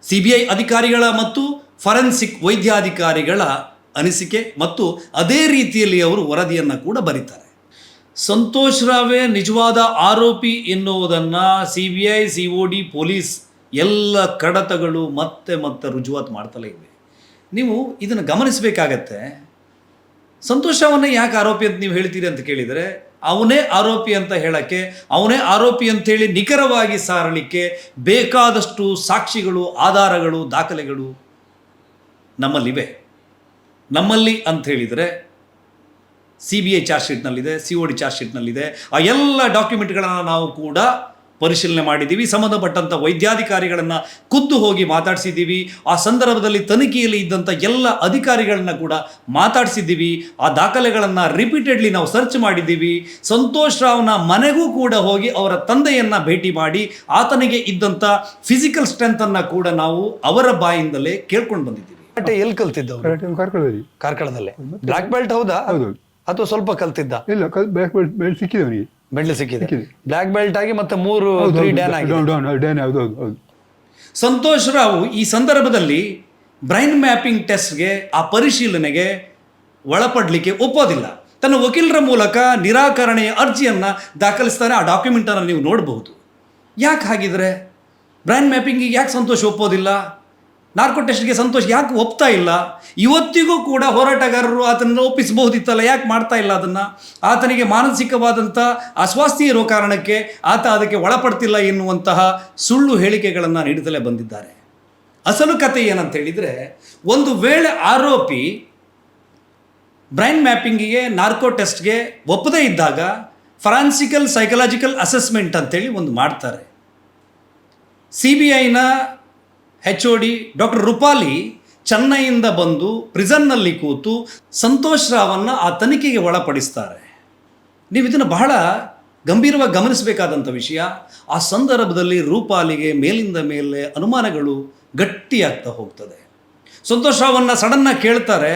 CBI ಅಧಿಕಾರಿಗಳ ಮತ್ತು ಫಾರೆನ್ಸಿಕ್ ವೈದ್ಯಾಧಿಕಾರಿಗಳ ಅನಿಸಿಕೆ ಮತ್ತು ಅದೇ ರೀತಿಯಲ್ಲಿ ಅವರು ವರದಿಯನ್ನು ಕೂಡ ಬರೀತಾರೆ. ಸಂತೋಷ್ ರಾವೇ ನಿಜವಾದ ಆರೋಪಿ ಎನ್ನುವುದನ್ನು CBI, COD, ಪೊಲೀಸ್ ಎಲ್ಲ ಕಡತಗಳು ಮತ್ತೆ ಮತ್ತೆ ರುಜುವಾತು ಮಾಡ್ತಲೇ ಇವೆ. ನೀವು ಇದನ್ನು ಗಮನಿಸಬೇಕಾಗತ್ತೆ. ಸಂತೋಷ್ ರಾವನ್ನೇ ಯಾಕೆ ಆರೋಪಿ ಅಂತ ನೀವು ಹೇಳ್ತೀರಿ ಅಂತ ಕೇಳಿದರೆ, ಅವನೇ ಆರೋಪಿ ಅಂತ ಹೇಳೋಕ್ಕೆ, ಅವನೇ ಆರೋಪಿ ಅಂಥೇಳಿ ನಿಖರವಾಗಿ ಸಾರಲಿಕ್ಕೆ ಬೇಕಾದಷ್ಟು ಸಾಕ್ಷಿಗಳು, ಆಧಾರಗಳು, ದಾಖಲೆಗಳು ನಮ್ಮಲ್ಲಿವೆ. ನಮ್ಮಲ್ಲಿ ಅಂತ ಹೇಳಿದರೆ CBI ಚಾರ್ಜ್ ಶೀಟ್ನಲ್ಲಿದೆ, COD ಚಾರ್ಜ್ ಶೀಟ್ನಲ್ಲಿದೆ. ಆ ಎಲ್ಲ ಡಾಕ್ಯುಮೆಂಟ್ಗಳನ್ನು ನಾವು ಕೂಡ ಪರಿಶೀಲನೆ ಮಾಡಿದ್ದೀವಿ. ಸಂಬಂಧಪಟ್ಟಂಥ ವೈದ್ಯಾಧಿಕಾರಿಗಳನ್ನು ಖುದ್ದು ಹೋಗಿ ಮಾತಾಡಿಸಿದ್ದೀವಿ. ಆ ಸಂದರ್ಭದಲ್ಲಿ ತನಿಖೆಯಲ್ಲಿ ಇದ್ದಂಥ ಎಲ್ಲ ಅಧಿಕಾರಿಗಳನ್ನ ಕೂಡ ಮಾತಾಡಿಸಿದ್ದೀವಿ. ಆ ದಾಖಲೆಗಳನ್ನು ರಿಪೀಟೆಡ್ಲಿ ನಾವು ಸರ್ಚ್ ಮಾಡಿದ್ದೀವಿ. ಸಂತೋಷ್ ರಾವ್ನ ಮನೆಗೂ ಕೂಡ ಹೋಗಿ ಅವರ ತಂದೆಯನ್ನು ಭೇಟಿ ಮಾಡಿ ಆತನಿಗೆ ಇದ್ದಂಥ ಫಿಸಿಕಲ್ ಸ್ಟ್ರೆಂತನ್ನು ಕೂಡ ನಾವು ಅವರ ಬಾಯಿಂದಲೇ ಕೇಳ್ಕೊಂಡು ಬಂದಿದ್ದೀವಿ. ಎಲ್ಲಿ ಕಲ್ತಿದ್ದ? ಕಾರ್ಕಳದಲ್ಲೇ. ಬ್ಲಾಕ್ ಬೆಲ್ಟ್ ಹೌದಾ ಅಥವಾ ಸ್ವಲ್ಪ ಕಲ್ತಿದ್ದ? ಇಲ್ಲ, ಬ್ಲಾಕ್ ಬೆಲ್ಟ್ ಸಿಕ್ಕಿದೆ ಅವನಿಗೆ. ಬೆಲ್ಟ್ ಸಿಕ್ಕಿದೆ. ಬ್ಲಾಕ್ ಬೆಲ್ಟ್ ಆಗಿ ಮತ್ತೆ 3 ಡ್ಯಾನ್ ಆಗಿದೆ. ಸಂತೋಷ್ ರಾವ್ ಈ ಸಂದರ್ಭದಲ್ಲಿ ಬ್ರೈನ್ ಮ್ಯಾಪಿಂಗ್ ಟೆಸ್ಟ್ಗೆ, ಆ ಪರಿಶೀಲನೆಗೆ ಒಳಪಡಲಿಕ್ಕೆ ಒಪ್ಪೋದಿಲ್ಲ. ತನ್ನ ವಕೀಲರ ಮೂಲಕ ನಿರಾಕರಣೆಯ ಅರ್ಜಿಯನ್ನು ದಾಖಲಿಸ್ತಾನೆ. ಆ ಡಾಕ್ಯುಮೆಂಟನ್ನು ನೀವು ನೋಡಬಹುದು. ಯಾಕೆ ಹಾಗಿದ್ರೆ ಬ್ರೈನ್ ಮ್ಯಾಪಿಂಗಿಗೆ ಯಾಕೆ ಸಂತೋಷ್ ಒಪ್ಪೋದಿಲ್ಲ? ನಾರ್ಕೋ ಟೆಸ್ಟ್ಗೆ ಸಂತೋಷ್ ಯಾಕೆ ಒಪ್ತಾ ಇಲ್ಲ? ಇವತ್ತಿಗೂ ಕೂಡ ಹೋರಾಟಗಾರರು ಆತನನ್ನು ಒಪ್ಪಿಸಬಹುದಿತ್ತಲ್ಲ, ಯಾಕೆ ಮಾಡ್ತಾ ಇಲ್ಲ ಅದನ್ನು? ಆತನಿಗೆ ಮಾನಸಿಕವಾದಂಥ ಅಸ್ವಾಸ್ಥ್ಯ ಇರೋ ಕಾರಣಕ್ಕೆ ಆತ ಅದಕ್ಕೆ ಒಳಪಡ್ತಿಲ್ಲ ಎನ್ನುವಂತಹ ಸುಳ್ಳು ಹೇಳಿಕೆಗಳನ್ನು ನೀಡುತ್ತಲೇ ಬಂದಿದ್ದಾರೆ. ಅಸಲು ಕತೆ ಏನಂತ ಹೇಳಿದರೆ, ಒಂದು ವೇಳೆ ಆರೋಪಿ ಬ್ರೈನ್ ಮ್ಯಾಪಿಂಗಿಗೆ ನಾರ್ಕೋ ಟೆಸ್ಟ್ಗೆ ಒಪ್ಪದೇ ಇದ್ದಾಗ ಫಾರೆನ್ಸಿಕಲ್ ಸೈಕಲಾಜಿಕಲ್ ಅಸೆಸ್ಮೆಂಟ್ ಅಂತೇಳಿ ಒಂದು ಮಾಡ್ತಾರೆ. CBIನ HOD ಡಾಕ್ಟರ್ ರೂಪಾಲಿ ಚೆನ್ನೈಯಿಂದ ಬಂದು ಪ್ರಿಸನ್ನಲ್ಲಿ ಕೂತು ಸಂತೋಷ್ ರಾವನ್ನು ಆ ತನಿಖೆಗೆ ಒಳಪಡಿಸ್ತಾರೆ. ನೀವು ಇದನ್ನು ಬಹಳ ಗಂಭೀರವಾಗಿ ಗಮನಿಸಬೇಕಾದಂಥ ವಿಷಯ. ಆ ಸಂದರ್ಭದಲ್ಲಿ ರೂಪಾಲಿಗೆ ಮೇಲಿಂದ ಮೇಲೆ ಅನುಮಾನಗಳು ಗಟ್ಟಿಯಾಗ್ತಾ ಹೋಗ್ತದೆ. ಸಂತೋಷ್ ರಾವನ್ನು ಸಡನ್ನಾಗಿ ಕೇಳ್ತಾರೆ,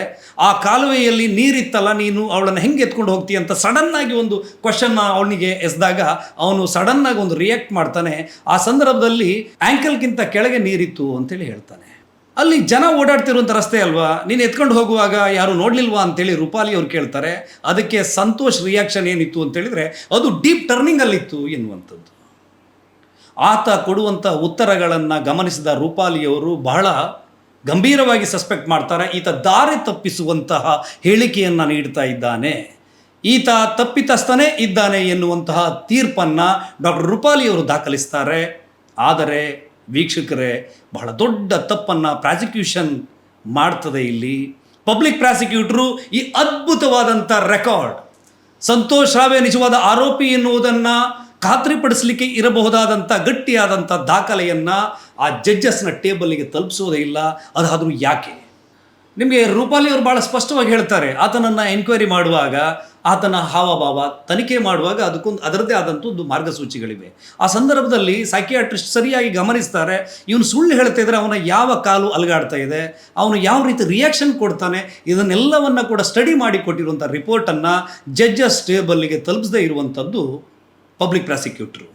ಆ ಕಾಲುವೆಯಲ್ಲಿ ನೀರಿತ್ತಲ್ಲ, ನೀನು ಅವಳನ್ನು ಹೆಂಗೆ ಎತ್ಕೊಂಡು ಹೋಗ್ತೀಯ ಅಂತ ಸಡನ್ನಾಗಿ ಒಂದು ಕ್ವಶನ್ನ ಅವನಿಗೆ ಎಸ್ದಾಗ ಅವನು ಸಡನ್ನಾಗಿ ಒಂದು ರಿಯಾಕ್ಟ್ ಮಾಡ್ತಾನೆ. ಆ ಸಂದರ್ಭದಲ್ಲಿ ಆ್ಯಂಕಲ್ಗಿಂತ ಕೆಳಗೆ ನೀರಿತ್ತು ಅಂತೇಳಿ ಹೇಳ್ತಾನೆ. ಅಲ್ಲಿ ಜನ ಓಡಾಡ್ತಿರುವಂಥ ರಸ್ತೆ ಅಲ್ವಾ, ನೀನು ಎತ್ಕೊಂಡು ಹೋಗುವಾಗ ಯಾರು ನೋಡಲಿಲ್ವಾ ಅಂತೇಳಿ ರೂಪಾಲಿ ಅವ್ರು ಕೇಳ್ತಾರೆ. ಅದಕ್ಕೆ ಸಂತೋಷ್ ರಿಯಾಕ್ಷನ್ ಏನಿತ್ತು ಅಂತೇಳಿದರೆ, ಅದು ಡೀಪ್ ಟರ್ನಿಂಗಲ್ಲಿತ್ತು ಎನ್ನುವಂಥದ್ದು. ಆತ ಕೊಡುವಂಥ ಉತ್ತರಗಳನ್ನು ಗಮನಿಸಿದ ರೂಪಾಲಿಯವರು ಬಹಳ ಗಂಭೀರವಾಗಿ ಸಸ್ಪೆಕ್ಟ್ ಮಾಡ್ತಾರೆ. ಈತ ದಾರಿ ತಪ್ಪಿಸುವಂತಹ ಹೇಳಿಕೆಯನ್ನು ನೀಡ್ತಾ ಇದ್ದಾನೆ, ಈತ ತಪ್ಪಿತಸ್ಥನೇ ಇದ್ದಾನೆ ಎನ್ನುವಂತಹ ತೀರ್ಪನ್ನು ಡಾಕ್ಟರ್ ರೂಪಾಲಿಯವರು ದಾಖಲಿಸ್ತಾರೆ. ಆದರೆ ವೀಕ್ಷಕರೇ, ಬಹಳ ದೊಡ್ಡ ತಪ್ಪನ್ನು ಪ್ರಾಸಿಕ್ಯೂಷನ್ ಮಾಡ್ತದೆ ಇಲ್ಲಿ. ಪಬ್ಲಿಕ್ ಪ್ರಾಸಿಕ್ಯೂಟರು ಈ ಅದ್ಭುತವಾದಂಥ ರೆಕಾರ್ಡ್, ಸಂತೋಷ್ ರಾವೇ ನಿಜವಾದ ಆರೋಪಿ ಎನ್ನುವುದನ್ನು ಖಾತ್ರಿಪಡಿಸಲಿಕ್ಕೆ ಇರಬಹುದಾದಂಥ ಗಟ್ಟಿಯಾದಂಥ ದಾಖಲೆಯನ್ನು ಆ ಜಡ್ಜಸ್ನ ಟೇಬಲ್ಗೆ ತಲುಪಿಸೋದೇ ಇಲ್ಲ. ಅದಾದರೂ ಯಾಕೆ? ನಿಮಗೆ ರೂಪಾಲಿ ಅವರು ಭಾಳ ಸ್ಪಷ್ಟವಾಗಿ ಹೇಳ್ತಾರೆ, ಆತನನ್ನು ಎನ್ಕ್ವೈರಿ ಮಾಡುವಾಗ, ಆತನ ಹಾವಭಾವ ತನಿಖೆ ಮಾಡುವಾಗ ಅದರದ್ದೇ ಆದಂಥ ಒಂದು ಮಾರ್ಗಸೂಚಿಗಳಿವೆ. ಆ ಸಂದರ್ಭದಲ್ಲಿ ಸೈಕಿಯಾಟ್ರಿಸ್ಟ್ ಸರಿಯಾಗಿ ಗಮನಿಸ್ತಾರೆ, ಇವನು ಸುಳ್ಳು ಹೇಳ್ತಾ ಇದ್ದರೆ ಅವನ ಯಾವ ಕಾಲು ಅಲುಗಾಡ್ತಾ ಇದೆ, ಅವನು ಯಾವ ರೀತಿ ರಿಯಾಕ್ಷನ್ ಕೊಡ್ತಾನೆ, ಇದನ್ನೆಲ್ಲವನ್ನು ಕೂಡ ಸ್ಟಡಿ ಮಾಡಿ ಕೊಟ್ಟಿರುವಂಥ ರಿಪೋರ್ಟನ್ನು ಜಡ್ಜಸ್ ಟೇಬಲ್ಗೆ ತಲುಪಿಸದೇ ಇರುವಂಥದ್ದು ಪಬ್ಲಿಕ್ ಪ್ರಾಸಿಕ್ಯೂಟ್ರು.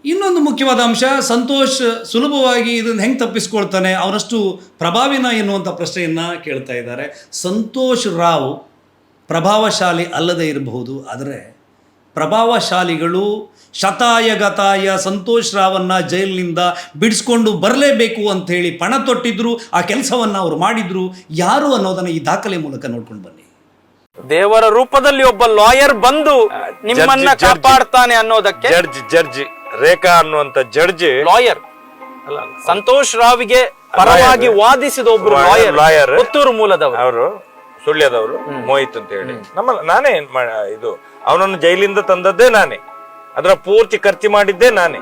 ಇನ್ನೊಂದು ಮುಖ್ಯವಾದ ಅಂಶ, ಸಂತೋಷ್ ಸುಲಭವಾಗಿ ಇದನ್ನು ಹೆಂಗೆ ತಪ್ಪಿಸ್ಕೊಳ್ತಾನೆ, ಅವನಷ್ಟು ಪ್ರಭಾವಿನ ಎನ್ನುವಂಥ ಪ್ರಶ್ನೆಯನ್ನು ಕೇಳ್ತಾ ಇದ್ದಾರೆ. ಸಂತೋಷ್ ರಾವ್ ಪ್ರಭಾವಶಾಲಿ ಅಲ್ಲದೇ ಇರಬಹುದು, ಆದರೆ ಪ್ರಭಾವಶಾಲಿಗಳು ಶತಾಯಗತಾಯ ಸಂತೋಷ್ ರಾವನ್ನು ಜೈಲಿನಿಂದ ಬಿಡಿಸ್ಕೊಂಡು ಬರಲೇಬೇಕು ಅಂಥೇಳಿ ಪಣ ತೊಟ್ಟಿದ್ರು, ಆ ಕೆಲಸವನ್ನು ಅವರು ಮಾಡಿದ್ರು. ಯಾರು ಅನ್ನೋದನ್ನು ಈ ದಾಖಲೆ ಮೂಲಕ ನೋಡ್ಕೊಂಡು ಬನ್ನಿ. ದೇವರ ರೂಪದಲ್ಲಿ ಒಬ್ಬ ಲಾಯರ್ ಬಂದು ನಿಮ್ಮನ್ನ ಕಾಪಾಡ್ತಾನೆ ಅನ್ನೋದಕ್ಕೆ ಜಡ್ಜ್ ರೇಖಾ ಅನ್ನುವಂತ ಜಡ್ಜ್ ಲಾಯರ್ ಅಲ್ಲ, ಸಂತೋಷ್ ರಾವ್ಗೆ ಪರವಾಗಿ ವಾದಿಸಿದ ಒಬ್ರು ಲಾಯರ್ ಪುತ್ತೂರು ಮೂಲದವರು, ಅವರು ಸುಳ್ಯದವರು, ಮೋಹಿತ್ ಅಂತ ಹೇಳಿ. ನಾನೇ ಇದು ಅವನನ್ನು ಜೈಲಿಂದ ತಂದದ್ದೇ ನಾನೇ, ಅದರ ಪೂರ್ತಿ ಖರ್ಚು ಮಾಡಿದ್ದೇ ನಾನೇ.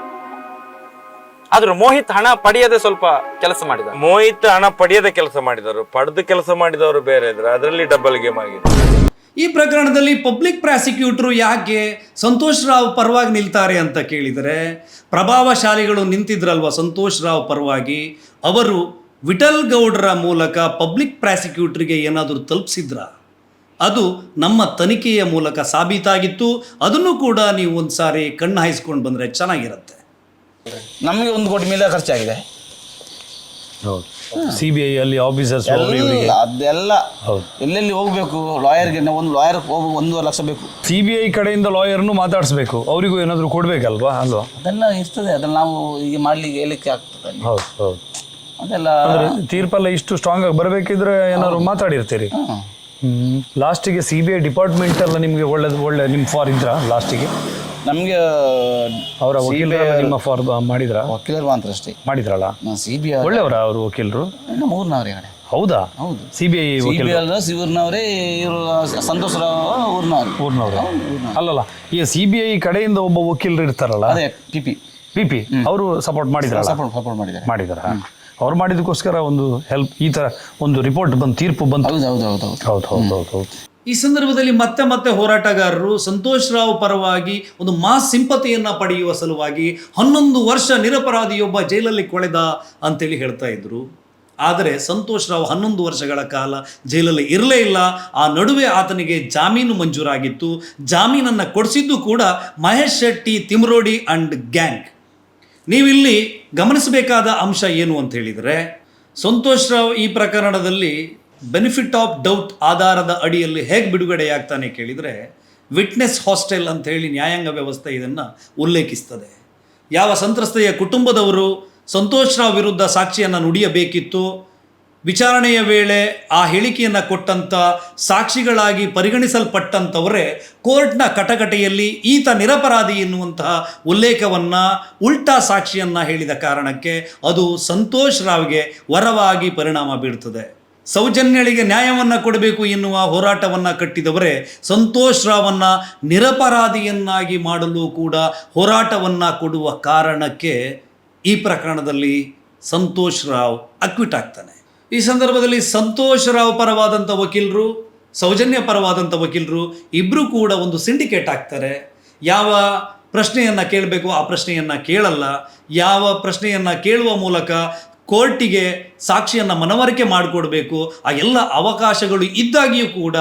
ಆದ್ರೂ ಮೋಹಿತ್ ಹಣ ಪಡೆಯದೆ ಸ್ವಲ್ಪ ಕೆಲಸ ಮಾಡಿದ. ಮೋಹಿತ್ ಹಣ ಪಡೆಯದೆ ಕೆಲಸ ಮಾಡಿದವರು, ಪಡೆದು ಕೆಲಸ ಮಾಡಿದವರು ಬೇರೆ ಇದ್ರೆ ಅದರಲ್ಲಿ ಡಬಲ್ ಗೇಮ್ ಆಗಿದೆ. ಈ ಪ್ರಕರಣದಲ್ಲಿ ಪಬ್ಲಿಕ್ ಪ್ರಾಸಿಕ್ಯೂಟರು ಯಾಕೆ ಸಂತೋಷ್ ರಾವ್ ಪರವಾಗಿ ನಿಲ್ತಾರೆ ಅಂತ ಕೇಳಿದರೆ, ಪ್ರಭಾವಶಾಲಿಗಳು ನಿಂತಿದ್ರಲ್ವ ಸಂತೋಷ್ ರಾವ್ ಪರವಾಗಿ, ಅವರು ವಿಠಲ್ ಗೌಡ್ರ ಮೂಲಕ ಪಬ್ಲಿಕ್ ಪ್ರಾಸಿಕ್ಯೂಟರ್ಗೆ ಏನಾದರೂ ತಲುಪಿಸಿದ್ರ? ಅದು ನಮ್ಮ ತನಿಖೆಯ ಮೂಲಕ ಸಾಬೀತಾಗಿತ್ತು. ಅದನ್ನು ಕೂಡ ನೀವು ಒಂದು ಸಾರಿ ಕಣ್ಣು ಹಾಯಿಸ್ಕೊಂಡು ಬಂದರೆ ಚೆನ್ನಾಗಿರುತ್ತೆ. ನಮಗೆ 1 ಕೋಟಿ ಮೇಲೆ ಖರ್ಚಾಗಿದೆ. CBI ಅಲ್ಲಿ ಆಫೀಸರ್ಸ್ ಅದೆಲ್ಲ ಎಲ್ಲೆಲ್ಲಿ ಹೋಗ್ಬೇಕು, ಲಾಯರ್ಗೆ ಒಂದು ಲಾಯರ್ ಹೋಗಿ 1.5 ಲಕ್ಷ ಬೇಕು. CBI ಕಡೆಯಿಂದ ಲಾಯರ್ನು ಮಾತಾಡಿಸ್ಬೇಕು, ಅವರಿಗೂ ಏನಾದರೂ ಕೊಡ್ಬೇಕಲ್ವಾ ಅಲ್ವಾ? ಅದೆಲ್ಲ ಇರ್ತದೆ, ಅದನ್ನ ನಾವು ಈಗ ಮಾಡ್ಲಿಕ್ಕೆ ಹೇಳಿಕ್ಕೆ ಆಗ್ತದೆ. ಹೌದು. ಅದೆಲ್ಲ ತೀರ್ಪೆಲ್ಲ ಇಷ್ಟು ಸ್ಟ್ರಾಂಗ್ ಆಗಿ ಬರಬೇಕಿದ್ರೆ ಏನಾದ್ರು ಮಾತಾಡಿರ್ತೀರಿ. ಲಾಸ್ಟಿಗೆ CBI ಡಿಪಾರ್ಟ್ಮೆಂಟ್ ಎಲ್ಲ ನಿಮಗೆ ಒಳ್ಳೆ ನಿಮ್ಮ ಫಾರ್ ಇದ್ರ ಲಾಸ್ಟಿಗೆ? ನಮಗೆ ಅವರ ವಕೀಲರು ನಿಮ್ಮ ಫಾರ್ ಮಾಡಿದ್ರ? ವಕೀಲರು ಮಾತ್ರ ಅಷ್ಟೇ ಮಾಡಿದ್ರಲ್ಲ. CBI ಒಳ್ಳೆಯವರ ಅವರು ವಕೀಲರು? ಊರ್ನವ್ರೆ. ಹೌದಾ? ಹೌದು. CBI ಊರ್ನವರೇ, ಇವರು ಸಂತೋಷ್ ರಾವ್ ಊರ್ನವ್ರೆ. ಅಲ್ಲಲ್ಲ, ಈ CBI ಕಡೆಯಿಂದ ಒಬ್ಬ ವಕೀಲರು ಇರ್ತಾರಲ್ಲ, ಅದೇ PP ಅವರು ಸಪೋರ್ಟ್ ಮಾಡಿದ್ರ? ಸಪೋರ್ಟ್ ಮಾಡಿದಾರ. ಅವ್ರು ಮಾಡಿದಕ್ಕೋಸ್ಕರ ಒಂದು ಹೆಲ್ಪ್, ಈ ತರ ಒಂದು ರಿಪೋರ್ಟ್ ಬಂದು, ತೀರ್ಪು ಬಂತು. ಹೌದು. ಈ ಸಂದರ್ಭದಲ್ಲಿ ಮತ್ತೆ ಹೋರಾಟಗಾರರು ಸಂತೋಷ್ ರಾವ್ ಪರವಾಗಿ ಒಂದು ಮಾಸ್ ಸಿಂಪತಿಯನ್ನು ಪಡೆಯುವ ಸಲುವಾಗಿ 11 ವರ್ಷ ನಿರಪರಾಧಿಯೊಬ್ಬ ಜೈಲಲ್ಲಿ ಕೊಳೆದ ಅಂತೇಳಿ ಹೇಳ್ತಾ ಇದ್ರು. ಆದರೆ ಸಂತೋಷ್ ರಾವ್ 11 ವರ್ಷಗಳ ಕಾಲ ಜೈಲಲ್ಲಿ ಇರಲೇ ಇಲ್ಲ. ಆ ನಡುವೆ ಆತನಿಗೆ ಜಾಮೀನು ಮಂಜೂರಾಗಿತ್ತು. ಜಾಮೀನನ್ನು ಕೊಡಿಸಿದ್ದು ಕೂಡ ಮಹೇಶ್ ಶೆಟ್ಟಿ, ತಿಮ್ರೋಡಿ ಅಂಡ್ ಗ್ಯಾಂಗ್. ನೀವಿಲ್ಲಿ ಗಮನಿಸಬೇಕಾದ ಅಂಶ ಏನು ಅಂತ ಹೇಳಿದರೆ, ಸಂತೋಷ್ ರಾವ್ ಈ ಪ್ರಕರಣದಲ್ಲಿ ಬೆನಿಫಿಟ್ ಆಫ್ ಡೌಟ್ ಆಧಾರದ ಅಡಿಯಲ್ಲಿ ಹೇಗೆ ಬಿಡುಗಡೆಯಾಗ್ತಾನೆ ಕೇಳಿದರೆ, ವಿಟ್ನೆಸ್ ಹಾಸ್ಟೆಲ್ ಅಂತ ಹೇಳಿ ನ್ಯಾಯಾಂಗ ವ್ಯವಸ್ಥೆ ಇದನ್ನು ಉಲ್ಲೇಖಿಸ್ತದೆ. ಯಾವ ಸಂತ್ರಸ್ತೆಯ ಕುಟುಂಬದವರು ಸಂತೋಷ್ ರಾವ್ ವಿರುದ್ಧ ಸಾಕ್ಷಿಯನ್ನು ನುಡಿಯಬೇಕಿತ್ತು, ವಿಚಾರಣೆಯ ವೇಳೆ ಆ ಹೇಳಿಕೆಯನ್ನು ಕೊಟ್ಟಂಥ ಸಾಕ್ಷಿಗಳಾಗಿ ಪರಿಗಣಿಸಲ್ಪಟ್ಟಂಥವರೇ ಕೋರ್ಟ್ನ ಕಟಕಟೆಯಲ್ಲಿ ಈತ ನಿರಪರಾಧಿ ಎನ್ನುವಂತಹ ಉಲ್ಲೇಖವನ್ನು ಉಲ್ಟಾ ಸಾಕ್ಷಿಯನ್ನು ಹೇಳಿದ ಕಾರಣಕ್ಕೆ ಅದು ಸಂತೋಷ್ ರಾವ್ಗೆ ವರವಾಗಿ ಪರಿಣಾಮ ಬೀಳ್ತದೆ. ಸೌಜನ್ಯಳಿಗೆ ನ್ಯಾಯವನ್ನು ಕೊಡಬೇಕು ಎನ್ನುವ ಹೋರಾಟವನ್ನು ಕಟ್ಟಿದವರೇ ಸಂತೋಷ್ ರಾವನ್ನು ನಿರಪರಾಧಿಯನ್ನಾಗಿ ಮಾಡಲು ಕೂಡ ಹೋರಾಟವನ್ನು ಕೊಡುವ ಕಾರಣಕ್ಕೆ ಈ ಪ್ರಕರಣದಲ್ಲಿ ಸಂತೋಷ್ ರಾವ್ ಅಕ್ವಿಟ್ ಆಗ್ತಾನೆ. ಈ ಸಂದರ್ಭದಲ್ಲಿ ಸಂತೋಷ್ ರಾವ್ ಪರವಾದಂಥ ವಕೀಲರು, ಸೌಜನ್ಯ ಪರವಾದಂಥ ವಕೀಲರು ಇಬ್ಬರೂ ಕೂಡ ಒಂದು ಸಿಂಡಿಕೇಟ್ ಆಗ್ತಾರೆ. ಯಾವ ಪ್ರಶ್ನೆಯನ್ನು ಕೇಳಬೇಕು ಆ ಪ್ರಶ್ನೆಯನ್ನು ಕೇಳಲ್ಲ, ಯಾವ ಪ್ರಶ್ನೆಯನ್ನು ಕೇಳುವ ಮೂಲಕ ಕೋರ್ಟಿಗೆ ಸಾಕ್ಷಿಯನ್ನು ಮನವರಿಕೆ ಮಾಡಿಕೊಡ್ಬೇಕು ಆ ಎಲ್ಲ ಅವಕಾಶಗಳು ಇದ್ದಾಗಿಯೂ ಕೂಡ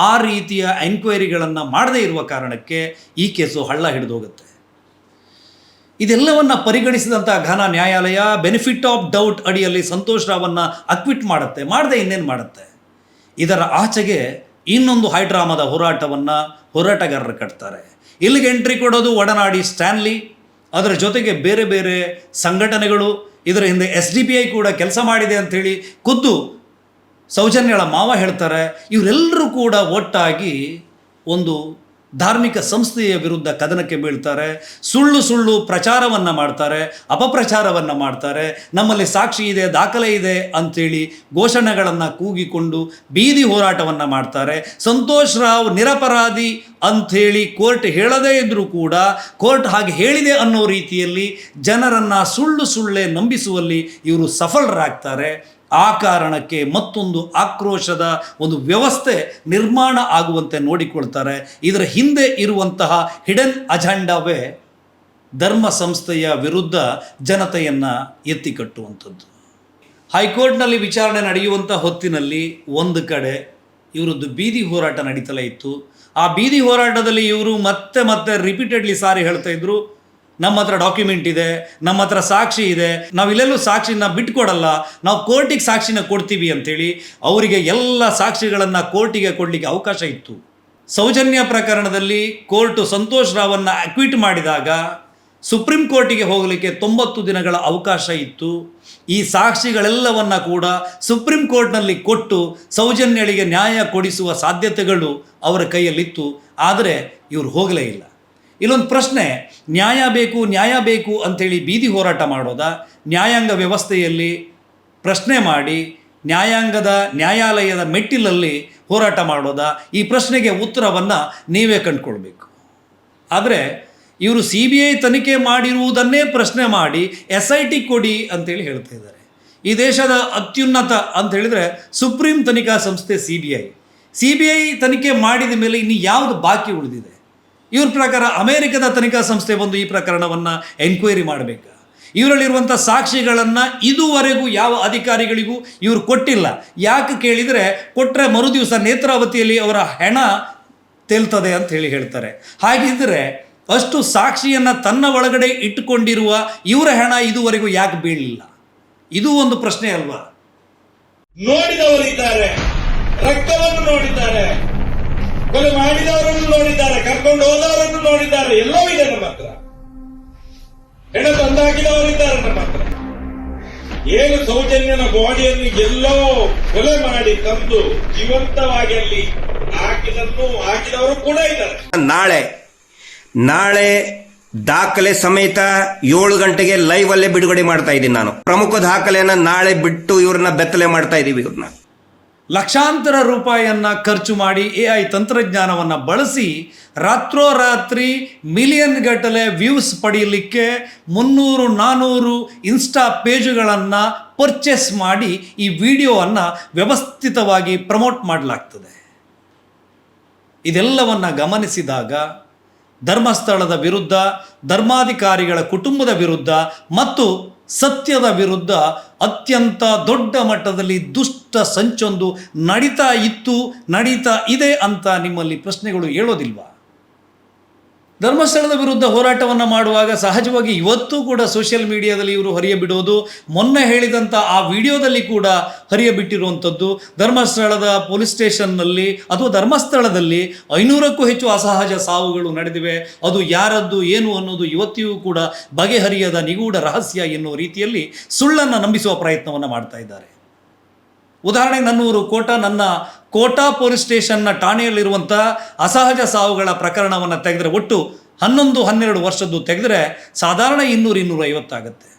ಆ ರೀತಿಯ ಎನ್ಕ್ವೈರಿಗಳನ್ನು ಮಾಡದೇ ಇರುವ ಕಾರಣಕ್ಕೆ ಈ ಕೇಸು ಹಳ್ಳ ಹಿಡಿದೋಗುತ್ತೆ. ಇದೆಲ್ಲವನ್ನು ಪರಿಗಣಿಸಿದಂಥ ಘನ ನ್ಯಾಯಾಲಯ ಬೆನಿಫಿಟ್ ಆಫ್ ಡೌಟ್ ಅಡಿಯಲ್ಲಿ ಸಂತೋಷ್ ರಾವನ್ನು ಅಕ್ವಿಟ್ ಮಾಡುತ್ತೆ. ಮಾಡದೆ ಇನ್ನೇನು ಮಾಡುತ್ತೆ? ಇದರ ಆಚೆಗೆ ಇನ್ನೊಂದು ಹೈಡ್ರಾಮಾದ ಹೋರಾಟವನ್ನು ಹೋರಾಟಗಾರರು ಕಟ್ತಾರೆ. ಇಲ್ಲಿಗೆ ಎಂಟ್ರಿ ಕೊಡೋದು ಒಡನಾಡಿ ಸ್ಟ್ಯಾನ್ಲಿ, ಅದರ ಜೊತೆಗೆ ಬೇರೆ ಬೇರೆ ಸಂಘಟನೆಗಳು, ಇದರ ಹಿಂದೆ SDPI ಕೂಡ ಕೆಲಸ ಮಾಡಿದೆ ಅಂಥೇಳಿ ಖುದ್ದು ಸೌಜನ್ಯಳ ಮಾವ ಹೇಳ್ತಾರೆ. ಇವರೆಲ್ಲರೂ ಕೂಡ ಒಟ್ಟಾಗಿ ಒಂದು ಧಾರ್ಮಿಕ ಸಂಸ್ಥೆಯ ವಿರುದ್ಧ ಕದನಕ್ಕೆ ಬೀಳ್ತಾರೆ. ಸುಳ್ಳು ಸುಳ್ಳು ಪ್ರಚಾರವನ್ನು ಮಾಡ್ತಾರೆ, ಅಪಪ್ರಚಾರವನ್ನು ಮಾಡ್ತಾರೆ. ನಮ್ಮಲ್ಲಿ ಸಾಕ್ಷಿ ಇದೆ, ದಾಖಲೆ ಇದೆ ಅಂಥೇಳಿ ಘೋಷಣೆಗಳನ್ನು ಕೂಗಿಕೊಂಡು ಬೀದಿ ಹೋರಾಟವನ್ನು ಮಾಡ್ತಾರೆ. ಸಂತೋಷ್ ರಾವ್ ನಿರಪರಾಧಿ ಅಂಥೇಳಿ ಕೋರ್ಟ್ ಹೇಳದೇ ಇದ್ದರೂ ಕೂಡ ಕೋರ್ಟ್ ಹಾಗೆ ಹೇಳಿದೆ ಅನ್ನೋ ರೀತಿಯಲ್ಲಿ ಜನರನ್ನು ಸುಳ್ಳು ಸುಳ್ಳೇ ನಂಬಿಸುವಲ್ಲಿ ಇವರು ಸಫಲರಾಗ್ತಾರೆ. ಆ ಕಾರಣಕ್ಕೆ ಮತ್ತೊಂದು ಆಕ್ರೋಶದ ಒಂದು ವ್ಯವಸ್ಥೆ ನಿರ್ಮಾಣ ಆಗುವಂತೆ ನೋಡಿಕೊಳ್ತಾರೆ. ಇದರ ಹಿಂದೆ ಇರುವಂತಹ ಹಿಡನ್ ಅಜೆಂಡಾವೇ ಧರ್ಮ ಸಂಸ್ಥೆಯ ವಿರುದ್ಧ ಜನತೆಯನ್ನು ಎತ್ತಿಕಟ್ಟುವಂಥದ್ದು. ಹೈಕೋರ್ಟ್ನಲ್ಲಿ ವಿಚಾರಣೆ ನಡೆಯುವಂಥ ಹೊತ್ತಿನಲ್ಲಿ ಒಂದು ಕಡೆ ಇವರದ್ದು ಬೀದಿ ಹೋರಾಟ ನಡೀತಲೇ ಇತ್ತು. ಆ ಬೀದಿ ಹೋರಾಟದಲ್ಲಿ ಇವರು ಮತ್ತೆ ಮತ್ತೆ ರಿಪೀಟೆಡ್ಲಿ ಸಾರಿ ಹೇಳ್ತಾ ಇದ್ರು, ನಮ್ಮ ಹತ್ರ ಡಾಕ್ಯುಮೆಂಟ್ ಇದೆ, ನಮ್ಮ ಹತ್ರ ಸಾಕ್ಷಿ ಇದೆ, ನಾವಿಲ್ಲೆಲ್ಲೂ ಸಾಕ್ಷಿನ ಬಿಟ್ಕೊಡಲ್ಲ, ನಾವು ಕೋರ್ಟಿಗೆ ಸಾಕ್ಷಿನ ಕೊಡ್ತೀವಿ ಅಂಥೇಳಿ ಅವರಿಗೆ ಎಲ್ಲ ಸಾಕ್ಷಿಗಳನ್ನು ಕೋರ್ಟಿಗೆ ಕೊಡಲಿಕ್ಕೆ ಅವಕಾಶ ಇತ್ತು. ಸೌಜನ್ಯ ಪ್ರಕರಣದಲ್ಲಿ ಕೋರ್ಟು ಸಂತೋಷ್ ರಾವನ್ನು ಅಕ್ವಿಟ್ ಮಾಡಿದಾಗ ಸುಪ್ರೀಂ ಕೋರ್ಟಿಗೆ ಹೋಗಲಿಕ್ಕೆ 90 ದಿನಗಳ ಅವಕಾಶ ಇತ್ತು. ಈ ಸಾಕ್ಷಿಗಳೆಲ್ಲವನ್ನು ಕೂಡ ಸುಪ್ರೀಂ ಕೋರ್ಟ್ನಲ್ಲಿ ಕೊಟ್ಟು ಸೌಜನ್ಯಳಿಗೆ ನ್ಯಾಯ ಕೊಡಿಸುವ ಸಾಧ್ಯತೆಗಳು ಅವರ ಕೈಯಲ್ಲಿತ್ತು. ಆದರೆ ಇವರು ಹೋಗಲೇ ಇಲ್ಲ. ಇಲ್ಲೊಂದು ಪ್ರಶ್ನೆ, ನ್ಯಾಯ ಬೇಕು ಅಂಥೇಳಿ ಬೀದಿ ಹೋರಾಟ ಮಾಡೋದಾ, ನ್ಯಾಯಾಂಗ ವ್ಯವಸ್ಥೆಯಲ್ಲಿ ಪ್ರಶ್ನೆ ಮಾಡಿ ನ್ಯಾಯಾಲಯದ ಮೆಟ್ಟಿಲಲ್ಲಿ ಹೋರಾಟ ಮಾಡೋದಾ? ಈ ಪ್ರಶ್ನೆಗೆ ಉತ್ತರವನ್ನು ನೀವೇ ಕಂಡುಕೊಳ್ಬೇಕು. ಆದರೆ ಇವರು CBI ತನಿಖೆ ಮಾಡಿರುವುದನ್ನೇ ಪ್ರಶ್ನೆ ಮಾಡಿ SIT ಕೊಡಿ ಅಂತೇಳಿ ಹೇಳ್ತಾ ಇದ್ದಾರೆ. ಈ ದೇಶದ ಅತ್ಯುನ್ನತ ಅಂತ ಹೇಳಿದರೆ ಸುಪ್ರೀಂ ತನಿಖಾ ಸಂಸ್ಥೆ CBI ತನಿಖೆ ಮಾಡಿದ ಮೇಲೆ ಇನ್ನು ಯಾವುದು ಬಾಕಿ ಉಳಿದಿದೆ? ಇವ್ರ ಪ್ರಕಾರ ಅಮೇರಿಕದ ತನಿಖಾ ಸಂಸ್ಥೆ ಬಂದು ಈ ಪ್ರಕರಣವನ್ನು ಎನ್ಕ್ವೈರಿ ಮಾಡಬೇಕಾ? ಇವರಲ್ಲಿರುವಂಥ ಸಾಕ್ಷಿಗಳನ್ನು ಇದುವರೆಗೂ ಯಾವ ಅಧಿಕಾರಿಗಳಿಗೂ ಇವರು ಕೊಟ್ಟಿಲ್ಲ. ಯಾಕೆ ಕೇಳಿದರೆ ಕೊಟ್ಟರೆ ಮರುದಿವಸ ನೇತ್ರಾವತಿಯಲ್ಲಿ ಅವರ ಹೆಣ ತೇಲ್ತದೆ ಅಂತ ಹೇಳ್ತಾರೆ. ಹಾಗಿದ್ದರೆ ಅಷ್ಟು ಸಾಕ್ಷಿಯನ್ನು ತನ್ನ ಒಳಗಡೆ ಇಟ್ಟುಕೊಂಡಿರುವ ಇವರ ಹೆಣ ಇದುವರೆಗೂ ಯಾಕೆ ಬೀಳಲಿಲ್ಲ? ಇದು ಒಂದು ಪ್ರಶ್ನೆ ಅಲ್ವಾ? ನೋಡಿದವರಿದ್ದಾರೆ, ರಕ್ತವನ್ನು ನೋಡಿದ್ದಾರೆ, ಕೊಲೆ ಮಾಡಿದವರನ್ನು ನೋಡಿದ್ದಾರೆ, ಕರ್ಕೊಂಡು ಹೋದವರನ್ನು ನೋಡಿದ್ದಾರೆ, ಎಲ್ಲವೂ ಇದೆ ನಮ್ಮ ಹತ್ರ. ಹೆಣ ತಂದಾಕಿದವರಿದ್ದಾರೆ ನಮ್ಮ ಹತ್ರ. ಏನು ಸೌಜನ್ಯನ ಬಾಡಿಯನ್ನು ಎಲ್ಲೋ ಕೊಲೆ ಮಾಡಿ ತಂದು ಜೀವಂತವಾಗಿ ಅಲ್ಲಿ ಹಾಕಿದವರು ಕೂಡ ಇದ್ದಾರೆ. ನಾಳೆ ದಾಖಲೆ ಸಮೇತ 7 ಗಂಟೆಗೆ ಲೈವ್ ಅಲ್ಲೇ ಬಿಡುಗಡೆ ಮಾಡ್ತಾ ಇದ್ದೀನಿ. ನಾನು ಪ್ರಮುಖ ದಾಖಲೆಯನ್ನ ನಾಳೆ ಬಿಟ್ಟು ಇವ್ರನ್ನ ಬೆತ್ತಲೆ ಮಾಡ್ತಾ ಇದ್ದೀವಿ. ಇವ್ರನ್ನ ಲಕ್ಷಾಂತರ ರೂಪಾಯಿಯನ್ನು ಖರ್ಚು ಮಾಡಿ AI ತಂತ್ರಜ್ಞಾನವನ್ನು ಬಳಸಿ ರಾತ್ರೋರಾತ್ರಿ ಮಿಲಿಯನ್ ಗಟ್ಟಲೆ ವ್ಯೂಸ್ ಪಡೆಯಲಿಕ್ಕೆ 300-400 ಇನ್ಸ್ಟಾ ಪೇಜುಗಳನ್ನು ಪರ್ಚೇಸ್ ಮಾಡಿ ಈ ವಿಡಿಯೋವನ್ನು ವ್ಯವಸ್ಥಿತವಾಗಿ ಪ್ರಮೋಟ್ ಮಾಡಲಾಗ್ತದೆ. ಇದೆಲ್ಲವನ್ನು ಗಮನಿಸಿದಾಗ ಧರ್ಮಸ್ಥಳದ ವಿರುದ್ಧ, ಧರ್ಮಾಧಿಕಾರಿಗಳ ಕುಟುಂಬದ ವಿರುದ್ಧ ಮತ್ತು ಸತ್ಯದ ವಿರುದ್ಧ ಅತ್ಯಂತ ದೊಡ್ಡ ಮಟ್ಟದಲ್ಲಿ ದುಷ್ಟ ಸಂಚೊಂದು ನಡೀತಾ ಇದೆ ಅಂತ ನಿಮ್ಮಲ್ಲಿ ಪ್ರಶ್ನೆಗಳು ಹೇಳೋದಿಲ್ವಾ? ಧರ್ಮಸ್ಥಳದ ವಿರುದ್ಧ ಹೋರಾಟವನ್ನು ಮಾಡುವಾಗ ಸಹಜವಾಗಿ ಇವತ್ತು ಕೂಡ ಸೋಷಿಯಲ್ ಮೀಡಿಯಾದಲ್ಲಿ ಇವರು ಹರಿಯಬಿಡೋದು, ಮೊನ್ನೆ ಹೇಳಿದಂಥ ಆ ವಿಡಿಯೋದಲ್ಲಿ ಕೂಡ ಹರಿಯಬಿಟ್ಟಿರುವಂಥದ್ದು. ಧರ್ಮಸ್ಥಳದ ಪೊಲೀಸ್ ಸ್ಟೇಷನ್ನಲ್ಲಿ ಅಥವಾ ಧರ್ಮಸ್ಥಳದಲ್ಲಿ 500ಕ್ಕೂ ಹೆಚ್ಚು ಅಸಹಜ ಸಾವುಗಳು ನಡೆದಿವೆ. ಅದು ಯಾರದ್ದು ಏನು ಅನ್ನೋದು ಇವತ್ತಿಗೂ ಕೂಡ ಬಗೆಹರಿಯದ ನಿಗೂಢ ರಹಸ್ಯ ಎನ್ನುವ ರೀತಿಯಲ್ಲಿ ಸುಳ್ಳನ್ನು ನಂಬಿಸುವ ಪ್ರಯತ್ನವನ್ನು ಮಾಡ್ತಾ ಇದ್ದಾರೆ. ಉದಾಹರಣೆಗೆ ನನ್ನೂರು ನನ್ನ ಕೋಟಾ ಪೊಲೀಸ್ ಸ್ಟೇಷನ್ನ ಠಾಣೆಯಲ್ಲಿರುವಂಥ ಅಸಹಜ ಸಾವುಗಳ ಪ್ರಕರಣವನ್ನು ತೆಗೆದರೆ ಒಟ್ಟು 11-12 ವರ್ಷದ್ದು ತೆಗೆದರೆ ಸಾಧಾರಣ 200-250 ಆಗುತ್ತೆ.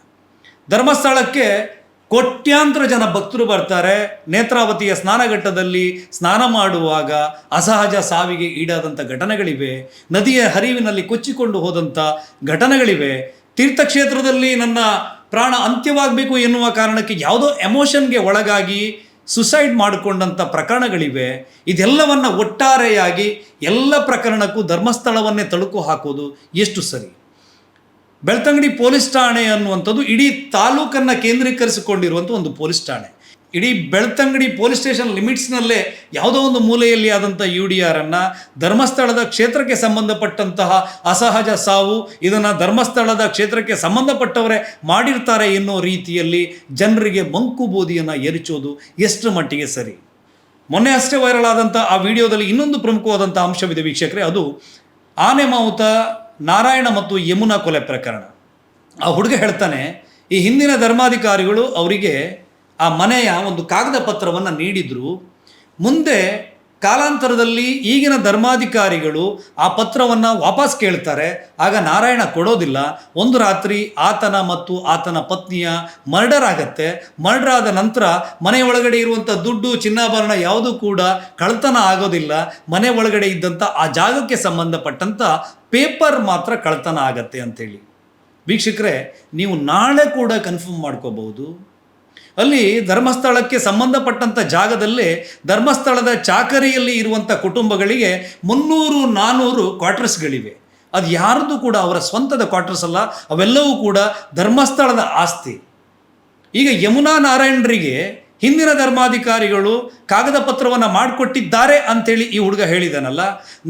ಧರ್ಮಸ್ಥಳಕ್ಕೆ ಕೋಟ್ಯಾಂತರ ಜನ ಭಕ್ತರು ಬರ್ತಾರೆ. ನೇತ್ರಾವತಿಯ ಸ್ನಾನಘಟ್ಟದಲ್ಲಿ ಸ್ನಾನ ಮಾಡುವಾಗ ಅಸಹಜ ಸಾವಿಗೆ ಈಡಾದಂಥ ಘಟನೆಗಳಿವೆ. ನದಿಯ ಹರಿವಿನಲ್ಲಿ ಕೊಚ್ಚಿಕೊಂಡು ಹೋದಂಥ ಘಟನೆಗಳಿವೆ. ತೀರ್ಥಕ್ಷೇತ್ರದಲ್ಲಿ ನನ್ನ ಪ್ರಾಣ ಅಂತ್ಯವಾಗಬೇಕು ಎನ್ನುವ ಕಾರಣಕ್ಕೆ ಯಾವುದೋ ಎಮೋಷನ್ಗೆ ಒಳಗಾಗಿ ಸುಸೈಡ್ ಮಾಡಿಕೊಂಡಂಥ ಪ್ರಕರಣಗಳಿವೆ. ಇದೆಲ್ಲವನ್ನು ಒಟ್ಟಾರೆಯಾಗಿ ಎಲ್ಲ ಪ್ರಕರಣಕ್ಕೂ ಧರ್ಮಸ್ಥಳವನ್ನೇ ತಳುಕು ಹಾಕೋದು ಎಷ್ಟು ಸರಿ? ಬೆಳ್ತಂಗಡಿ ಪೊಲೀಸ್ ಠಾಣೆ ಅನ್ನುವಂಥದ್ದು ಇಡೀ ತಾಲೂಕನ್ನು ಕೇಂದ್ರೀಕರಿಸಿಕೊಂಡಿರುವಂಥ ಒಂದು ಪೊಲೀಸ್ ಠಾಣೆ. ಇಡೀ ಬೆಳ್ತಂಗಡಿ ಪೊಲೀಸ್ ಸ್ಟೇಷನ್ ಲಿಮಿಟ್ಸ್ನಲ್ಲೇ ಯಾವುದೋ ಒಂದು ಮೂಲೆಯಲ್ಲಿ ಆದಂಥ UDR ಅನ್ನು ಧರ್ಮಸ್ಥಳದ ಕ್ಷೇತ್ರಕ್ಕೆ ಸಂಬಂಧಪಟ್ಟಂತಹ ಅಸಹಜ ಸಾವು, ಇದನ್ನು ಧರ್ಮಸ್ಥಳದ ಕ್ಷೇತ್ರಕ್ಕೆ ಸಂಬಂಧಪಟ್ಟವರೇ ಮಾಡಿರ್ತಾರೆ ಎನ್ನೋ ರೀತಿಯಲ್ಲಿ ಜನರಿಗೆ ಮಂಕು ಬೂದಿಯನ್ನು ಎರಚೋದು ಎಷ್ಟು ಮಟ್ಟಿಗೆ ಸರಿ? ಮೊನ್ನೆ ಅಷ್ಟೇ ವೈರಲ್ ಆದಂಥ ಆ ವಿಡಿಯೋದಲ್ಲಿ ಇನ್ನೊಂದು ಪ್ರಮುಖವಾದಂಥ ಅಂಶವಿದೆ ವೀಕ್ಷಕರೇ. ಅದು ಆನೆಮಾವುತ ನಾರಾಯಣ ಮತ್ತು ಯಮುನಾ ಕೊಲೆ ಪ್ರಕರಣ. ಆ ಹುಡುಗ ಹೇಳ್ತಾನೆ, ಈ ಹಿಂದಿನ ಧರ್ಮಾಧಿಕಾರಿಗಳು ಅವರಿಗೆ ಆ ಮನೆಯ ಒಂದು ಕಾಗದ ಪತ್ರವನ್ನು ನೀಡಿದ್ರು. ಮುಂದೆ ಕಾಲಾಂತರದಲ್ಲಿ ಈಗಿನ ಧರ್ಮಾಧಿಕಾರಿಗಳು ಆ ಪತ್ರವನ್ನು ವಾಪಸ್ ಕೇಳ್ತಾರೆ. ಆಗ ನಾರಾಯಣ ಕೊಡೋದಿಲ್ಲ. ಒಂದು ರಾತ್ರಿ ಆತನ ಮತ್ತು ಆತನ ಪತ್ನಿಯ ಮರ್ಡರ್ ಆಗತ್ತೆ. ಮರ್ಡರ್ ಆದ ನಂತರ ಮನೆ ಒಳಗಡೆ ಇರುವಂಥ ದುಡ್ಡು, ಚಿನ್ನಾಭರಣ ಯಾವುದೂ ಕೂಡ ಕಳ್ತನ ಆಗೋದಿಲ್ಲ. ಮನೆ ಒಳಗಡೆ ಇದ್ದಂಥ ಆ ಜಾಗಕ್ಕೆ ಸಂಬಂಧಪಟ್ಟಂಥ ಪೇಪರ್ ಮಾತ್ರ ಕಳ್ತನ ಆಗತ್ತೆ ಅಂಥೇಳಿ. ವೀಕ್ಷಕರೇ, ನೀವು ನಾಳೆ ಕೂಡ ಕನ್ಫರ್ಮ್ ಮಾಡ್ಕೋಬಹುದು. ಅಲ್ಲಿ ಧರ್ಮಸ್ಥಳಕ್ಕೆ ಸಂಬಂಧಪಟ್ಟಂಥ ಜಾಗದಲ್ಲೇ ಧರ್ಮಸ್ಥಳದ ಚಾಕರಿಯಲ್ಲಿ ಇರುವಂಥ ಕುಟುಂಬಗಳಿಗೆ 300-400 ಕ್ವಾರ್ಟರ್ಸ್ಗಳಿವೆ. ಅದು ಯಾರ್ದು ಕೂಡ ಅವರ ಸ್ವಂತದ ಕ್ವಾರ್ಟರ್ಸ್ ಅಲ್ಲ, ಅವೆಲ್ಲವೂ ಕೂಡ ಧರ್ಮಸ್ಥಳದ ಆಸ್ತಿ. ಈಗ ಯಮುನಾ ನಾರಾಯಣರಿಗೆ ಹಿಂದಿನ ಧರ್ಮಾಧಿಕಾರಿಗಳು ಕಾಗದ ಪತ್ರವನ್ನು ಮಾಡಿಕೊಟ್ಟಿದ್ದಾರೆ ಅಂಥೇಳಿ ಈ ಹುಡುಗ ಹೇಳಿದಾನಲ್ಲ,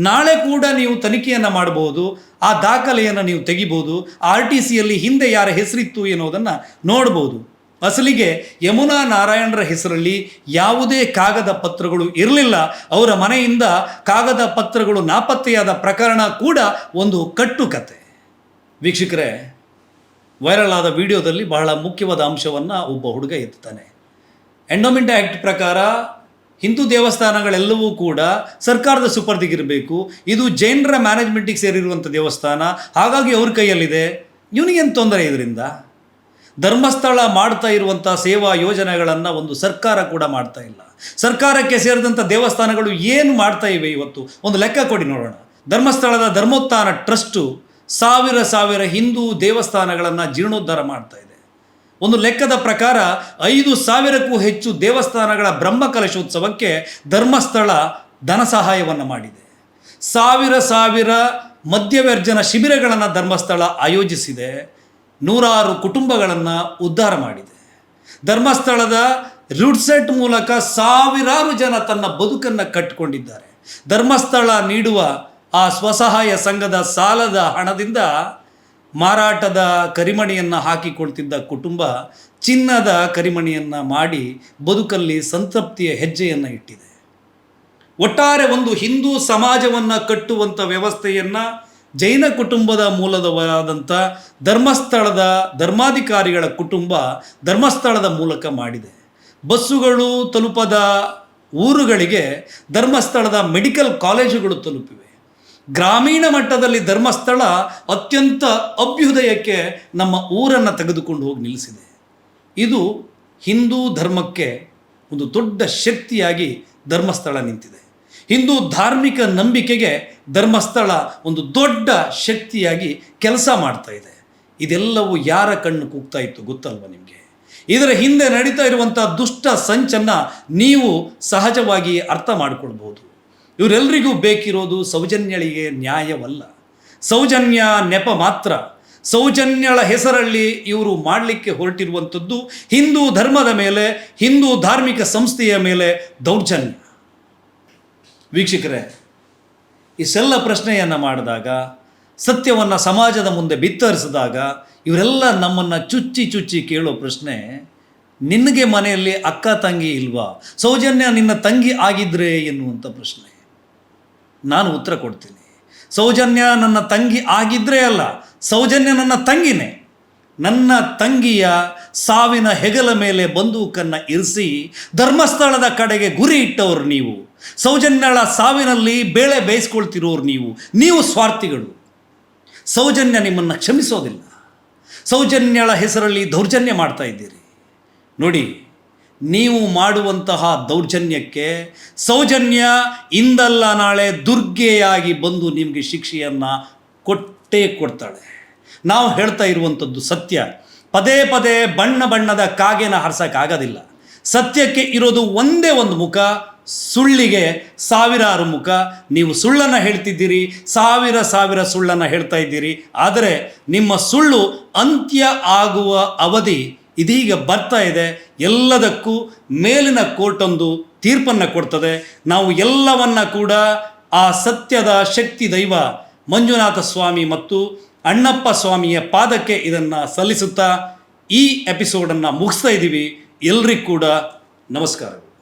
ನಾಳೆ ಕೂಡ ನೀವು ತನಿಖೆಯನ್ನು ಮಾಡಬಹುದು. ಆ ದಾಖಲೆಯನ್ನು ನೀವು ತೆಗಿಬೋದು. RTCಯಲ್ಲಿ ಹಿಂದೆ ಯಾರ ಹೆಸರಿತ್ತು ಎನ್ನುವುದನ್ನು ನೋಡ್ಬೋದು. ಅಸಲಿಗೆ ಯಮುನಾ ನಾರಾಯಣರ ಹೆಸರಲ್ಲಿ ಯಾವುದೇ ಕಾಗದ ಪತ್ರಗಳು ಇರಲಿಲ್ಲ. ಅವರ ಮನೆಯಿಂದ ಕಾಗದ ಪತ್ರಗಳು ನಾಪತ್ತೆಯಾದ ಪ್ರಕರಣ ಕೂಡ ಒಂದು ಕಟ್ಟುಕತೆ. ವೀಕ್ಷಕರೇ, ವೈರಲ್ ಆದ ವಿಡಿಯೋದಲ್ಲಿ ಬಹಳ ಮುಖ್ಯವಾದ ಅಂಶವನ್ನು ಒಬ್ಬ ಹುಡುಗ ಎತ್ತುತ್ತಾನೆ. ಎಂಡೋಮೆಂಟ್ ಆ್ಯಕ್ಟ್ ಪ್ರಕಾರ ಹಿಂದೂ ದೇವಸ್ಥಾನಗಳೆಲ್ಲವೂ ಕೂಡ ಸರ್ಕಾರದ ಸುಪರ್ದಿಗಿರಬೇಕು. ಇದು ಜೈನರ ಮ್ಯಾನೇಜ್ಮೆಂಟಿಗೆ ಸೇರಿರುವಂಥ ದೇವಸ್ಥಾನ, ಹಾಗಾಗಿ ಅವ್ರ ಕೈಯಲ್ಲಿದೆ. ಇವನಿಗೇನು ತೊಂದರೆ ಇದರಿಂದ? ಧರ್ಮಸ್ಥಳ ಮಾಡ್ತಾ ಇರುವಂಥ ಸೇವಾ ಯೋಜನೆಗಳನ್ನು ಒಂದು ಸರ್ಕಾರ ಕೂಡ ಮಾಡ್ತಾ ಇಲ್ಲ. ಸರ್ಕಾರಕ್ಕೆ ಸೇರಿದಂಥ ದೇವಸ್ಥಾನಗಳು ಏನು ಮಾಡ್ತಾ ಇವೆ ಇವತ್ತು? ಒಂದು ಲೆಕ್ಕ ಕೊಡಿ ನೋಡೋಣ. ಧರ್ಮಸ್ಥಳದ ಧರ್ಮೋತ್ಥಾನ ಟ್ರಸ್ಟು ಸಾವಿರ ಹಿಂದೂ ದೇವಸ್ಥಾನಗಳನ್ನು ಜೀರ್ಣೋದ್ಧಾರ ಮಾಡ್ತಾ ಇದೆ. ಒಂದು ಲೆಕ್ಕದ ಪ್ರಕಾರ 5,000ಕ್ಕೂ ಹೆಚ್ಚು ದೇವಸ್ಥಾನಗಳ ಬ್ರಹ್ಮಕಲಶೋತ್ಸವಕ್ಕೆ ಧರ್ಮಸ್ಥಳ ಧನ ಸಹಾಯವನ್ನು ಮಾಡಿದೆ. ಸಾವಿರ ಮದ್ಯವ್ಯರ್ಜನ ಶಿಬಿರಗಳನ್ನು ಧರ್ಮಸ್ಥಳ ಆಯೋಜಿಸಿದೆ. 100 ಕುಟುಂಬಗಳನ್ನು ಉದ್ಧಾರ ಮಾಡಿದೆ. ಧರ್ಮಸ್ಥಳದ ರುಡ್ಸೆಟ್ ಮೂಲಕ ಸಾವಿರಾರು ಜನ ತನ್ನ ಬದುಕನ್ನು ಕಟ್ಟಿಕೊಂಡಿದ್ದಾರೆ. ಧರ್ಮಸ್ಥಳ ನೀಡುವ ಆ ಸ್ವಸಹಾಯ ಸಂಘದ ಸಾಲದ ಹಣದಿಂದ ಮಾರಾಟದ ಕರಿಮಣಿಯನ್ನು ಹಾಕಿಕೊಳ್ತಿದ್ದ ಕುಟುಂಬ ಚಿನ್ನದ ಕರಿಮಣಿಯನ್ನು ಮಾಡಿ ಬದುಕಲ್ಲಿ ಸಂತೃಪ್ತಿಯ ಹೆಜ್ಜೆಯನ್ನು ಇಟ್ಟಿದೆ. ಒಟ್ಟಾರೆ ಒಂದು ಹಿಂದೂ ಸಮಾಜವನ್ನು ಕಟ್ಟುವಂಥ ವ್ಯವಸ್ಥೆಯನ್ನು ಜೈನ ಕುಟುಂಬದ ಮೂಲದವರಾದಂಥ ಧರ್ಮಸ್ಥಳದ ಧರ್ಮಾಧಿಕಾರಿಗಳ ಕುಟುಂಬ ಧರ್ಮಸ್ಥಳದ ಮೂಲಕ ಮಾಡಿದೆ. ಬಸ್ಸುಗಳು ತಲುಪದ ಊರುಗಳಿಗೆ ಧರ್ಮಸ್ಥಳದ ಮೆಡಿಕಲ್ ಕಾಲೇಜುಗಳು ತಲುಪಿವೆ. ಗ್ರಾಮೀಣ ಮಟ್ಟದಲ್ಲಿ ಧರ್ಮಸ್ಥಳ ಅತ್ಯಂತ ಅಭ್ಯುದಯಕ್ಕೆ ನಮ್ಮ ಊರನ್ನು ತೆಗೆದುಕೊಂಡು ಹೋಗಿ ನಿಲ್ಲಿಸಿದೆ. ಇದು ಹಿಂದೂ ಧರ್ಮಕ್ಕೆ ಒಂದು ದೊಡ್ಡ ಶಕ್ತಿಯಾಗಿ ಧರ್ಮಸ್ಥಳ ನಿಂತಿದೆ. ಹಿಂದೂ ಧಾರ್ಮಿಕ ನಂಬಿಕೆಗೆ ಧರ್ಮಸ್ಥಳ ಒಂದು ದೊಡ್ಡ ಶಕ್ತಿಯಾಗಿ ಕೆಲಸ ಮಾಡ್ತಾ ಇದೆ. ಇದೆಲ್ಲವೂ ಯಾರ ಕಣ್ಣು ಕೂಗ್ತಾ ಇತ್ತು ಗೊತ್ತಲ್ವ ನಿಮಗೆ? ಇದರ ಹಿಂದೆ ನಡೀತಾ ಇರುವಂಥ ದುಷ್ಟ ಸಂಚನ್ನು ನೀವು ಸಹಜವಾಗಿ ಅರ್ಥ ಮಾಡಿಕೊಳ್ಬೋದು. ಇವರೆಲ್ಲರಿಗೂ ಬೇಕಿರೋದು ಸೌಜನ್ಯಳಿಗೆ ನ್ಯಾಯವಲ್ಲ, ಸೌಜನ್ಯ ನೆಪ ಮಾತ್ರ. ಸೌಜನ್ಯಳ ಹೆಸರಲ್ಲಿ ಇವರು ಮಾಡಲಿಕ್ಕೆ ಹೊರಟಿರುವಂಥದ್ದು ಹಿಂದೂ ಧರ್ಮದ ಮೇಲೆ, ಹಿಂದೂ ಧಾರ್ಮಿಕ ಸಂಸ್ಥೆಯ ಮೇಲೆ ದೌರ್ಜನ್ಯ. ವೀಕ್ಷಕರೇ, ಇಷ್ಟೆಲ್ಲ ಪ್ರಶ್ನೆಯನ್ನು ಮಾಡಿದಾಗ, ಸತ್ಯವನ್ನು ಸಮಾಜದ ಮುಂದೆ ಬಿತ್ತರಿಸಿದಾಗ ಇವರೆಲ್ಲ ನಮ್ಮನ್ನು ಚುಚ್ಚಿ ಕೇಳೋ ಪ್ರಶ್ನೆ, ನಿನಗೆ ಮನೆಯಲ್ಲಿ ಅಕ್ಕ ತಂಗಿ ಇಲ್ವಾ? ಸೌಜನ್ಯ ನಿನ್ನ ತಂಗಿ ಆಗಿದ್ರೆ ಎನ್ನುವಂಥ ಪ್ರಶ್ನೆ. ನಾನು ಉತ್ತರ ಕೊಡ್ತೀನಿ. ಸೌಜನ್ಯ ನನ್ನ ತಂಗಿ ಆಗಿದ್ರೇ ಅಲ್ಲ, ಸೌಜನ್ಯ ನನ್ನ ತಂಗಿನೇ. ನನ್ನ ತಂಗಿಯ ಸಾವಿನ ಹೆಗಲ ಮೇಲೆ ಬಂದೂಕನ್ನು ಇರಿಸಿ ಧರ್ಮಸ್ಥಳದ ಕಡೆಗೆ ಗುರಿ ಇಟ್ಟವರು ನೀವು. ಸೌಜನ್ಯಳ ಸಾವಿನಲ್ಲಿ ಬೇಳೆ ಬೇಯಿಸ್ಕೊಳ್ತಿರೋರು ನೀವು ಸ್ವಾರ್ಥಿಗಳು. ಸೌಜನ್ಯ ನಿಮ್ಮನ್ನು ಕ್ಷಮಿಸೋದಿಲ್ಲ. ಸೌಜನ್ಯಳ ಹೆಸರಲ್ಲಿ ದೌರ್ಜನ್ಯ ಮಾಡ್ತಾ ಇದ್ದೀರಿ. ನೋಡಿ, ನೀವು ಮಾಡುವಂತಹ ದೌರ್ಜನ್ಯಕ್ಕೆ ಸೌಜನ್ಯ ಇಂದಲ್ಲ ನಾಳೆ ದುರ್ಗೆಯಾಗಿ ಬಂದು ನಿಮಗೆ ಶಿಕ್ಷೆಯನ್ನು ಕೊಟ್ಟೇ ಕೊಡ್ತಾಳೆ. ನಾವು ಹೇಳ್ತಾ ಇರುವಂಥದ್ದು ಸತ್ಯ. ಪದೇ ಪದೇ ಬಣ್ಣ ಬಣ್ಣದ ಕಾಗೆನ ಹಾರಿಸೋಕ್ಕಾಗೋದಿಲ್ಲ. ಸತ್ಯಕ್ಕೆ ಇರೋದು ಒಂದೇ ಒಂದು ಮುಖ, ಸುಳ್ಳಿಗೆ ಸಾವಿರಾರು ಮುಖ. ನೀವು ಸುಳ್ಳನ್ನು ಹೇಳ್ತಿದ್ದೀರಿ, ಸಾವಿರ ಸುಳ್ಳನ್ನು ಹೇಳ್ತಾ ಇದ್ದೀರಿ. ಆದರೆ ನಿಮ್ಮ ಸುಳ್ಳು ಅಂತ್ಯ ಆಗುವ ಅವಧಿ ಇದೀಗ ಬರ್ತಾ ಇದೆ. ಎಲ್ಲದಕ್ಕೂ ಮೇಲಿನ ಕೋರ್ಟೊಂದು ತೀರ್ಪನ್ನು ಕೊಡ್ತದೆ. ನಾವು ಎಲ್ಲವನ್ನ ಕೂಡ ಆ ಸತ್ಯದ ಶಕ್ತಿ ದೈವ ಮಂಜುನಾಥ ಸ್ವಾಮಿ ಮತ್ತು ಅಣ್ಣಪ್ಪ ಸ್ವಾಮಿಯ ಪಾದಕ್ಕೆ ಇದನ್ನು ಸಲ್ಲಿಸುತ್ತಾ ಈ ಎಪಿಸೋಡನ್ನು ಮುಗಿಸ್ತಾ ಇದ್ದೀವಿ. ಎಲ್ರಿಗೂ ಕೂಡ ನಮಸ್ಕಾರಗಳು.